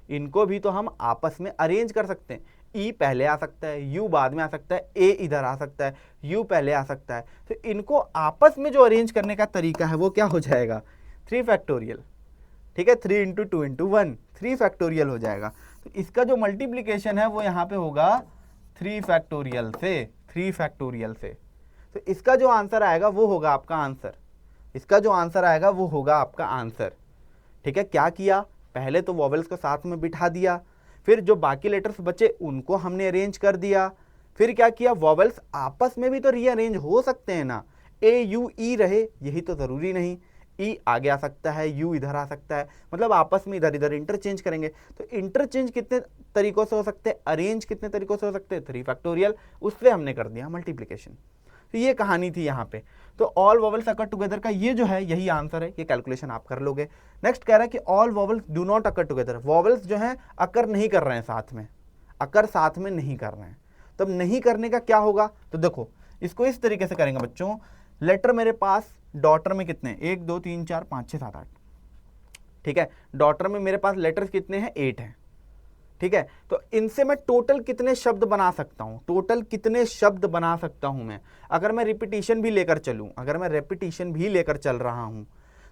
इनको भी तो हम आपस में अरेंज कर सकते हैं। ई पहले आ सकता है, यू बाद में आ सकता है, ए इधर आ सकता है, यू पहले आ सकता है। तो इनको आपस में जो अरेंज करने का तरीका है वो क्या हो जाएगा, 3 फैक्टोरियल, ठीक है। 3 इंटू 2 इंटू 1, 3 फैक्टोरियल हो जाएगा। तो इसका जो मल्टीप्लीकेशन है वो यहाँ पे होगा 3 फैक्टोरियल से, 3 फैक्टोरियल से। तो इसका जो आंसर आएगा वो होगा आपका आंसर, इसका जो आंसर आएगा वो होगा आपका आंसर, ठीक है। क्या किया, पहले तो वॉवेल्स को साथ में बिठा दिया, फिर जो बाकी लेटर्स बचे उनको हमने अरेंज कर दिया, फिर क्या किया, वॉवेल्स आपस में भी तो रीअरेंज हो सकते हैं ना, ए यू ई रहे यही तो जरूरी नहीं, ई आगे आ सकता है, यू इधर आ सकता है, मतलब आपस में इधर इधर इंटरचेंज करेंगे। तो इंटरचेंज कितने तरीकों से हो सकते हैं, अरेंज कितने तरीकों से हो सकते हैं, 3 फैक्टोरियल, उससे हमने कर दिया मल्टीप्लिकेशन। तो ये कहानी थी यहाँ पे। तो ऑल वॉवल्स अकर टुगेदर का ये जो है यही आंसर है, ये कैलकुलेशन आप कर लोगे। नेक्स्ट कह रहा है कि all vowels do not occur together, vowels जो हैं अकर नहीं कर रहे हैं साथ में, अकर साथ में नहीं कर रहे हैं। तब नहीं करने का क्या होगा, तो देखो इसको इस तरीके से करेंगे बच्चों। लेटर मेरे पास डॉटर में कितने, 1 2 3 4 5 6 7 8, ठीक है। डॉटर में मेरे पास लेटर्स कितने हैं, 8 हैं, ठीक है। तो इनसे मैं टोटल कितने शब्द बना सकता हूं, टोटल कितने शब्द बना सकता हूं मैं, अगर मैं रिपीटिशन भी लेकर चलूं, अगर मैं रिपीटिशन भी लेकर चल रहा हूं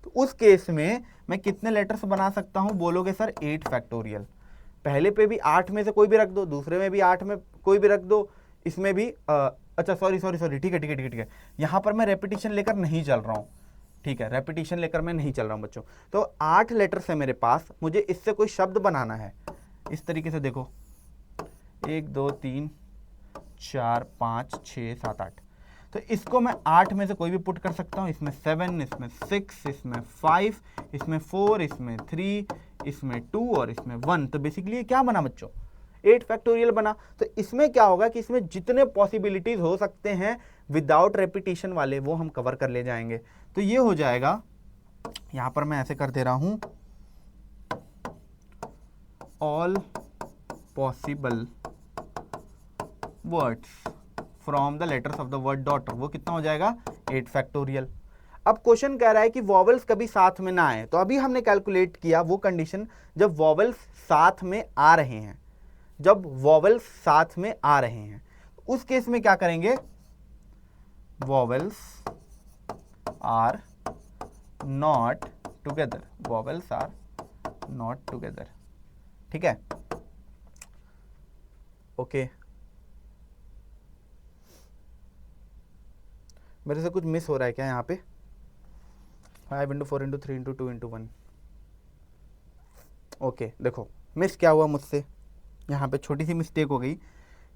तो उस केस में मैं कितने लेटर्स बना सकता हूं, बोलोगे सर 8 फैक्टोरियल। पहले पे भी 8 में से कोई भी रख दो, दूसरे में भी 8 में कोई भी रख दो, इसमें भी अच्छा सॉरी, ठीक है, यहां पर मैं रेपिटेशन लेकर नहीं चल रहा हूं, ठीक है, रेपिटेशन लेकर मैं नहीं चल रहा हूं बच्चों। तो 8 लेटर्स है मेरे पास, मुझे इससे कोई शब्द बनाना है। इस तरीके से देखो 1 2 3 4 5 6 7 8, तो इसको मैं 8 में से कोई भी पुट कर सकता हूं, इसमें 7, इसमें 6, इसमें 5, इसमें 4, इसमें 3, इसमें 2 और इसमें 1। तो बेसिकली ये क्या बना बच्चों, 8 फैक्टोरियल बना। तो इसमें क्या होगा कि इसमें जितने पॉसिबिलिटीज हो सकते हैं विदाउट रेपिटेशन वाले वो हम कवर कर ले जाएंगे। तो ये हो जाएगा, यहां पर मैं ऐसे कर दे रहा हूं, all possible words from the letters of the word daughter, वो कितना हो जाएगा 8 फैक्टोरियल। अब क्वेश्चन कह रहा है कि वॉवल्स कभी साथ में ना आए, तो अभी हमने कैलकुलेट किया वो कंडीशन जब वॉवल्स साथ में आ रहे हैं, जब वॉवल्स साथ में आ रहे हैं उस केस में क्या करेंगे, vowels are not together, vowels are not together, ठीक है, ओके। मेरे से कुछ मिस हो रहा है क्या यहाँ पे, 5 × 4 × 3 × 2 × 1, ओके। देखो मिस क्या हुआ मुझसे, यहाँ पे छोटी सी मिस्टेक हो गई।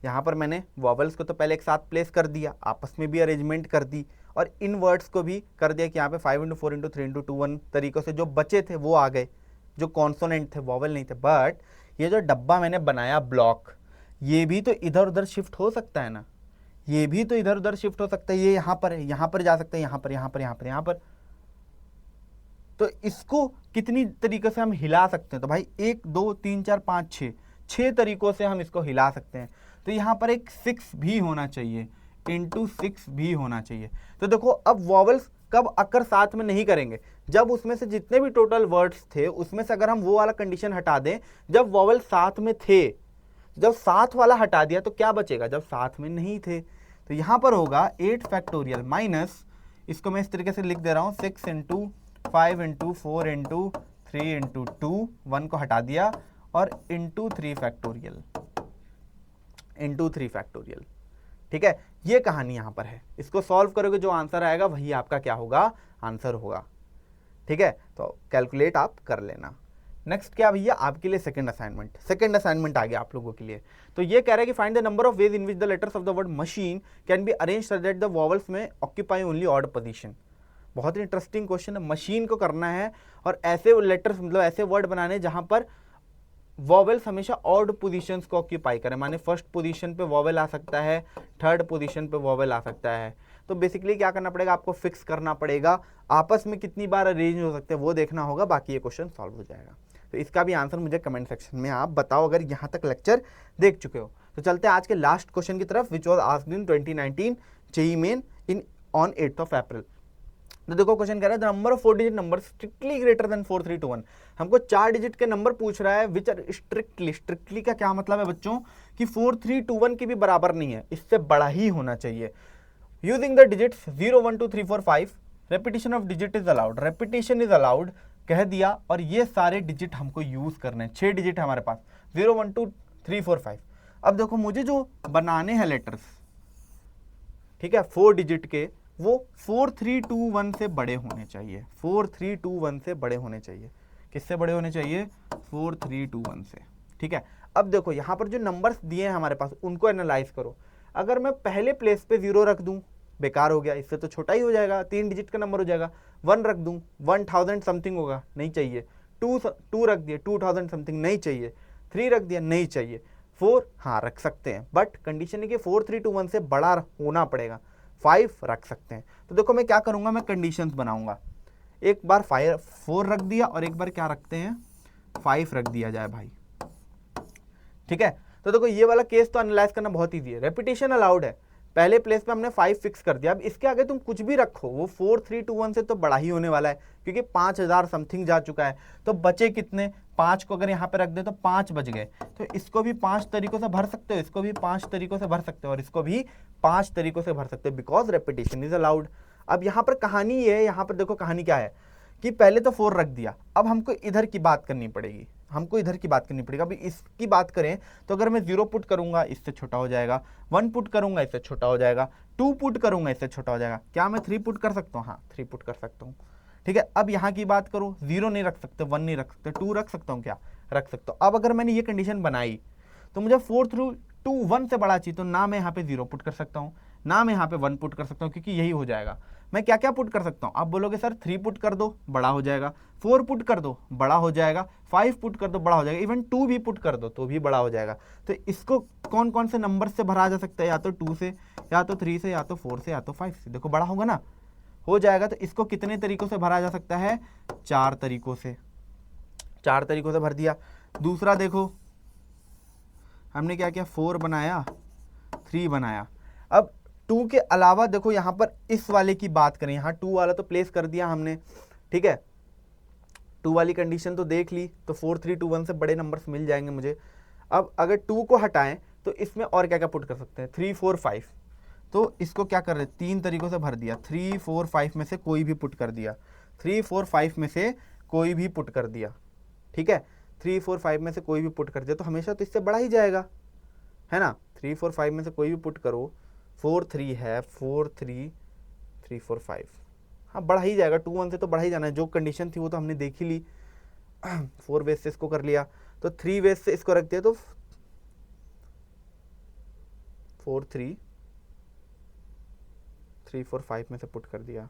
यहाँ पर मैंने वॉवल्स को तो पहले एक साथ प्लेस कर दिया, आपस में भी अरेंजमेंट कर दी, और इन वर्ड्स को भी कर दिया कि यहाँ पे 5 × 4 × 3 × 2 1 तरीक़ों से जो बचे थे वो आ गए, जो कॉन्सोनेंट थे, वॉवल नहीं थे। बट ये जो डब्बा मैंने बनाया ब्लॉक, ये भी तो इधर उधर शिफ्ट हो सकता है ना, ये भी तो इधर उधर शिफ्ट हो सकता है, ये यहाँ पर है, यहाँ पर जा सकता है, यहाँ पर, यहाँ पर, यहाँ पर, यहाँ पर। तो इसको कितनी तरीके से हम हिला सकते हैं, तो भाई 1 2 3 4 5 6 तरीकों से हम इसको हिला सकते हैं। तो यहाँ पर एक 6 भी होना चाहिए, इंटू 6 भी होना चाहिए। तो देखो अब वॉवल्स कब अकर साथ में नहीं करेंगे, जब उसमें से जितने भी टोटल वर्ड्स थे उसमें से अगर हम वो वाला कंडीशन हटा दें जब वॉवल साथ में थे, जब साथ वाला हटा दिया तो क्या बचेगा, जब साथ में नहीं थे। तो यहाँ पर होगा 8 फैक्टोरियल माइनस, इसको मैं इस तरीके से लिख दे रहा हूँ, 6 × 5 × 4 × 3 × 2, 1 को हटा दिया, और इंटू 3 फैक्टोरियल, इंटू 3 फैक्टोरियल, ठीक है। ये कहानी यहाँ पर है, इसको सॉल्व करोगे जो आंसर आएगा वही आपका क्या होगा, आंसर होगा, ठीक है। तो कैलकुलेट आप कर लेना। नेक्स्ट क्या भैया आपके लिए सेकंड असाइनमेंट आ गया आप लोगों के लिए। तो ये कह रहा है कि find the number of ways in which the letters of the word machine can be arrange such that the vowels में ऑक्यूपाई ओनली ऑड पोजीशन। बहुत ही इंटरेस्टिंग क्वेश्चन है, मशीन को करना है और ऐसे लेटर्स मतलब ऐसे वर्ड बनाने जहां पर वॉवेल्स हमेशा ऑड पोजीशंस को ऑक्यूपाई करें, माने फर्स्ट पोजीशन पे वॉवेल आ सकता है, थर्ड पोजीशन पे वॉवेल आ सकता है। तो बेसिकली क्या करना पड़ेगा, आपको फिक्स करना पड़ेगा, आपस में कितनी बार अरेंज हो सकते हैं वो देखना होगा, बाकी ये क्वेश्चन सॉल्व हो जाएगा। तो इसका भी आंसर मुझे कमेंट सेक्शन में आप बताओ अगर यहाँ तक लेक्चर देख चुके हो। तो चलते हैं आज के लास्ट क्वेश्चन की तरफ, which was asked in 2019 JEE main in on 8 अप्रैल। तो देखो क्वेश्चन कह रहा है the number of 4 digit number strictly greater than 4321। हमको 4 डिजिट के नंबर पूछ रहा है विच आर स्ट्रिक्टली का क्या मतलब है बच्चों कि 4321 की भी बराबर नहीं है, इससे बड़ा ही होना चाहिए। Using the digits 0 1 2 3 4 5 repetition of digit is allowed, repetition is allowed कह दिया, और ये सारे डिजिट हमको यूज करने हैं। 6 डिजिट है हमारे पास, 0 1 2 3 4 5। अब देखो मुझे जो बनाने हैं लेटर्स, ठीक है, 4 डिजिट के, वो 4321 से बड़े होने चाहिए, 4321 से बड़े होने चाहिए। किससे बड़े होने चाहिए, 4321 से, ठीक है। अब देखो यहाँ पर जो नंबर्स दिए हैं हमारे पास उनको एनालाइज करो। अगर मैं पहले प्लेस पे 0 रख दूं, बेकार हो गया, इससे तो छोटा ही हो जाएगा, 3 डिजिट का नंबर हो जाएगा। 1 रख दूं 1000 समथिंग होगा, नहीं चाहिए। 2 रख दिए 2000 समथिंग, नहीं चाहिए। 3 रख दिया, नहीं चाहिए। 4 हाँ रख सकते हैं, बट कंडीशन है कि 4321 से बड़ा होना पड़ेगा। 5 रख सकते हैं। तो देखो मैं क्या करूँगा, मैं कंडीशंस बनाऊंगा। एक बार 4 रख दिया और एक बार क्या रखते हैं 5 रख दिया जाए भाई, ठीक है। तो देखो ये वाला केस तो एनालाइज करना बहुत ईजी है, रेपिटेशन अलाउड है। पहले प्लेस पे हमने 5 फिक्स कर दिया, अब इसके आगे तुम कुछ भी रखो वो 4 3 2 1 से तो बड़ा ही होने वाला है, क्योंकि 5000 समथिंग जा चुका है। तो बचे कितने, 5 को अगर यहाँ पे रख दे तो 5 बच गए। तो इसको भी 5 तरीकों से भर सकते हो, इसको भी 5 तरीकों से भर सकते हो और इसको भी 5 तरीकों से भर सकते हो, बिकॉज रेपिटेशन इज अलाउड। अब यहाँ पर कहानी ये है, यहाँ पर देखो कहानी क्या है कि पहले तो 4 रख दिया, अब हमको इधर की बात करनी पड़ेगी, हमको इधर की बात करनी पड़ेगी। अभी इसकी बात करें तो अगर मैं 0 पुट करूंगा इससे छोटा हो जाएगा, 1 पुट करूंगा इससे छोटा हो जाएगा, 2 पुट करूंगा इससे छोटा हो जाएगा। क्या मैं 3 पुट कर सकता हूँ? हाँ 3 पुट कर सकता हूँ, ठीक है। अब यहाँ की बात करो, 0 नहीं रख सकते, 1 नहीं रख सकते, 2 रख सकता हूँ, क्या रख सकता हूँ। अब अगर मैंने ये कंडीशन बनाई तो मुझे 4 थ्रू 2 1 से बड़ा चाहिए, तो ना मैं यहाँ पे 0 पुट कर सकता हूँ, ना मैं यहाँ पे 1 पुट कर सकता हूँ, क्योंकि यही हो जाएगा। मैं क्या क्या पुट कर सकता हूँ? आप बोलोगे सर 3 पुट कर दो बड़ा हो जाएगा, 4 पुट कर दो बड़ा हो जाएगा, 5 पुट कर दो बड़ा हो जाएगा, इवन 2 भी पुट कर दो तो भी बड़ा हो जाएगा। तो इसको कौन कौन से नंबर से भरा जा सकता है? या तो 2 से, या तो 3 से, या तो 4 से, या तो 5 से। देखो बड़ा होगा ना, हो जाएगा। तो इसको कितने तरीकों से भरा जा सकता है? 4 तरीकों से, 4 तरीकों से भर दिया। दूसरा देखो हमने क्या किया, 4 बनाया, 3 बनाया। अब 2 के अलावा देखो यहाँ पर इस वाले की बात करें, यहाँ 2 वाला तो प्लेस कर दिया हमने, ठीक है। 2 वाली कंडीशन तो देख ली, तो 4 3 2 1 से बड़े नंबर्स मिल जाएंगे मुझे। अब अगर 2 को हटाएं तो इसमें और क्या क्या पुट कर सकते हैं? 3 4 5। तो इसको क्या कर रहे हैं, 3 तरीकों से भर दिया। 3 4 5 में से कोई भी पुट कर दिया, 3 4 5 में से कोई भी पुट कर दिया, ठीक है। 3 4 5 में से कोई भी पुट कर दिया तो हमेशा तो इससे बड़ा ही जाएगा, है ना। 3 4 5 में से कोई भी पुट करो, 4 3 है, 4 3 3 4 5, हाँ बढ़ा ही जाएगा। 2 1 से तो बढ़ा ही जाना है, जो कंडीशन थी वो तो हमने देख ही ली। 4 वेज से इसको कर लिया, तो 3 वेज से इसको रख दिया, तो 4 3 3 4 5 में से पुट कर दिया।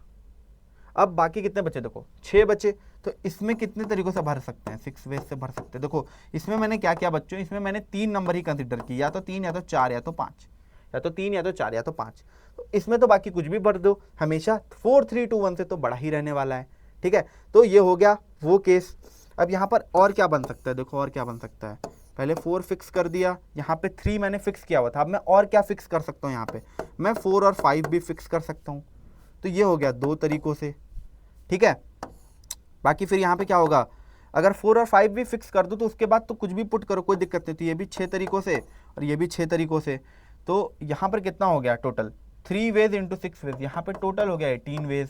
अब बाकी कितने बचे? देखो 6 बचे, तो इसमें कितने तरीकों से भर सकते हैं? 6 वेज से भर सकते हैं। देखो इसमें मैंने क्या किया बच्चों, इसमें मैंने 3 नंबर ही कंसिडर की, या तो 3 या तो 4 या तो 5, या तो 3 या तो 4 या तो 5। तो इसमें तो बाकी कुछ भी भर दो, हमेशा 4 3 2 1 से तो बड़ा ही रहने वाला है, ठीक है। तो ये हो गया वो केस। अब यहाँ पर और क्या बन सकता है? देखो और क्या बन सकता है, पहले 4 फिक्स कर दिया, यहाँ पे 3 मैंने फिक्स किया हुआ था। अब मैं और क्या फिक्स कर सकता हूँ? यहाँ पे मैं 4 और 5 भी फिक्स कर सकता हूँ। तो ये हो गया 2 तरीकों से, ठीक है। बाकी फिर यहाँ पे क्या होगा, अगर 4 और 5 भी फिक्स कर दो तो उसके बाद तो कुछ भी पुट करो, कोई दिक्कत नहीं। तो ये भी 6 तरीकों से और ये भी 6 तरीकों से। तो यहाँ पर कितना हो गया टोटल? 3 वेज इंटू 6 वेज, यहाँ पे टोटल हो गया 18 वेज।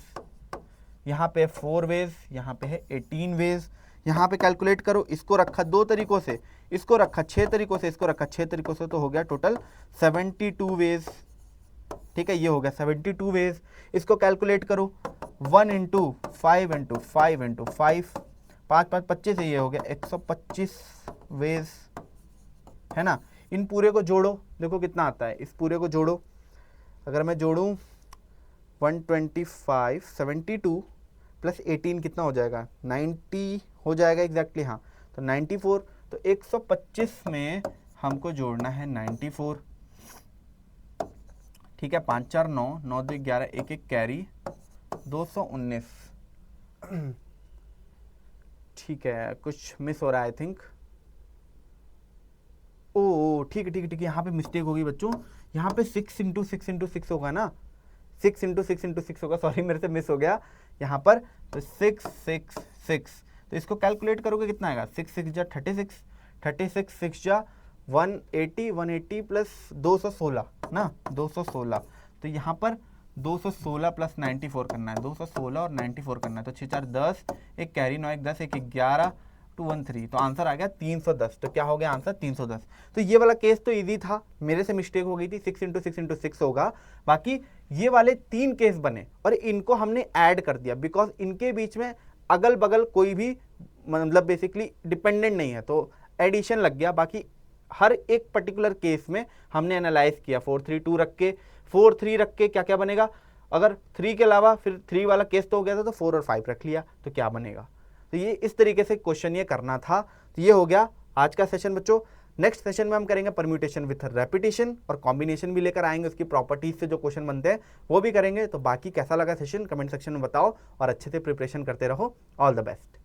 यहाँ पे 4 वेज, यहाँ पे है 18 वेज। यहाँ पे कैलकुलेट करो, इसको रखा 2 तरीकों से, इसको रखा 6 तरीकों से, इसको रखा 6 तरीकों से, तो हो गया टोटल 72 वेज, ठीक है। ये हो गया 72 वेज। इसको कैलकुलेट करो, 1 इंटू 5 इंटू 5 इंटू 5, 5 5 25 से ये हो गया 125 वेज, है ना। इन पूरे को जोड़ो, देखो कितना आता है, इस पूरे को जोड़ो। अगर मैं जोड़ूं 125 72 प्लस 18 कितना हो जाएगा? 90 हो जाएगा एग्जैक्टली, हाँ। तो 94, तो 125 में हमको जोड़ना है 94, ठीक है। 5 4 9 9 2 11 1 1 कैरी 219, ठीक है। कुछ मिस हो रहा है आई थिंक। ओ ठीक है ठीक है ठीक है, यहाँ पे मिस्टेक होगी बच्चों, यहाँ पे 6 इंटू 6 इंटू 6 होगा ना, 6 इंटू 6 इंटू 6 होगा, सॉरी मेरे से मिस हो गया यहाँ पर। तो 6 6 6, तो इसको कैलकुलेट करोगे कितना आएगा? 6 6 जा 36, 36 6 जा 180, 180 प्लस 216 ना, 216। तो यहाँ पर 216 प्लस 94 करना है, 216 और 94 करना है। तो 6 4 10, एक कैरी 9 1 10, एक 11 2 1 3, तो आंसर आ गया 310। तो क्या हो गया आंसर? 310। तो ये वाला केस तो इजी था, मेरे से मिस्टेक हो गई थी, 6 इंटू 6 इंटू 6 होगा। बाकी ये वाले 3 केस बने और इनको हमने ऐड कर दिया, बिकॉज इनके बीच में अगल बगल कोई भी मतलब बेसिकली डिपेंडेंट नहीं है, तो एडिशन लग गया। बाकी हर एक पर्टिकुलर केस में हमने एनालाइज किया, 4 3 2 रख के, 4 3 रख के क्या क्या बनेगा। अगर 3 के अलावा फिर 3 वाला केस तो हो गया था, तो 4 और 5 रख लिया तो क्या बनेगा। तो ये इस तरीके से क्वेश्चन ये करना था। तो ये हो गया आज का सेशन बच्चों। नेक्स्ट सेशन में हम करेंगे परम्यूटेशन विथ रेपिटेशन और कॉम्बिनेशन भी लेकर आएंगे, उसकी प्रॉपर्टीज से जो क्वेश्चन बनते हैं वो भी करेंगे। तो बाकी कैसा लगा सेशन कमेंट सेक्शन में बताओ और अच्छे से प्रिपरेशन करते रहो। All the best.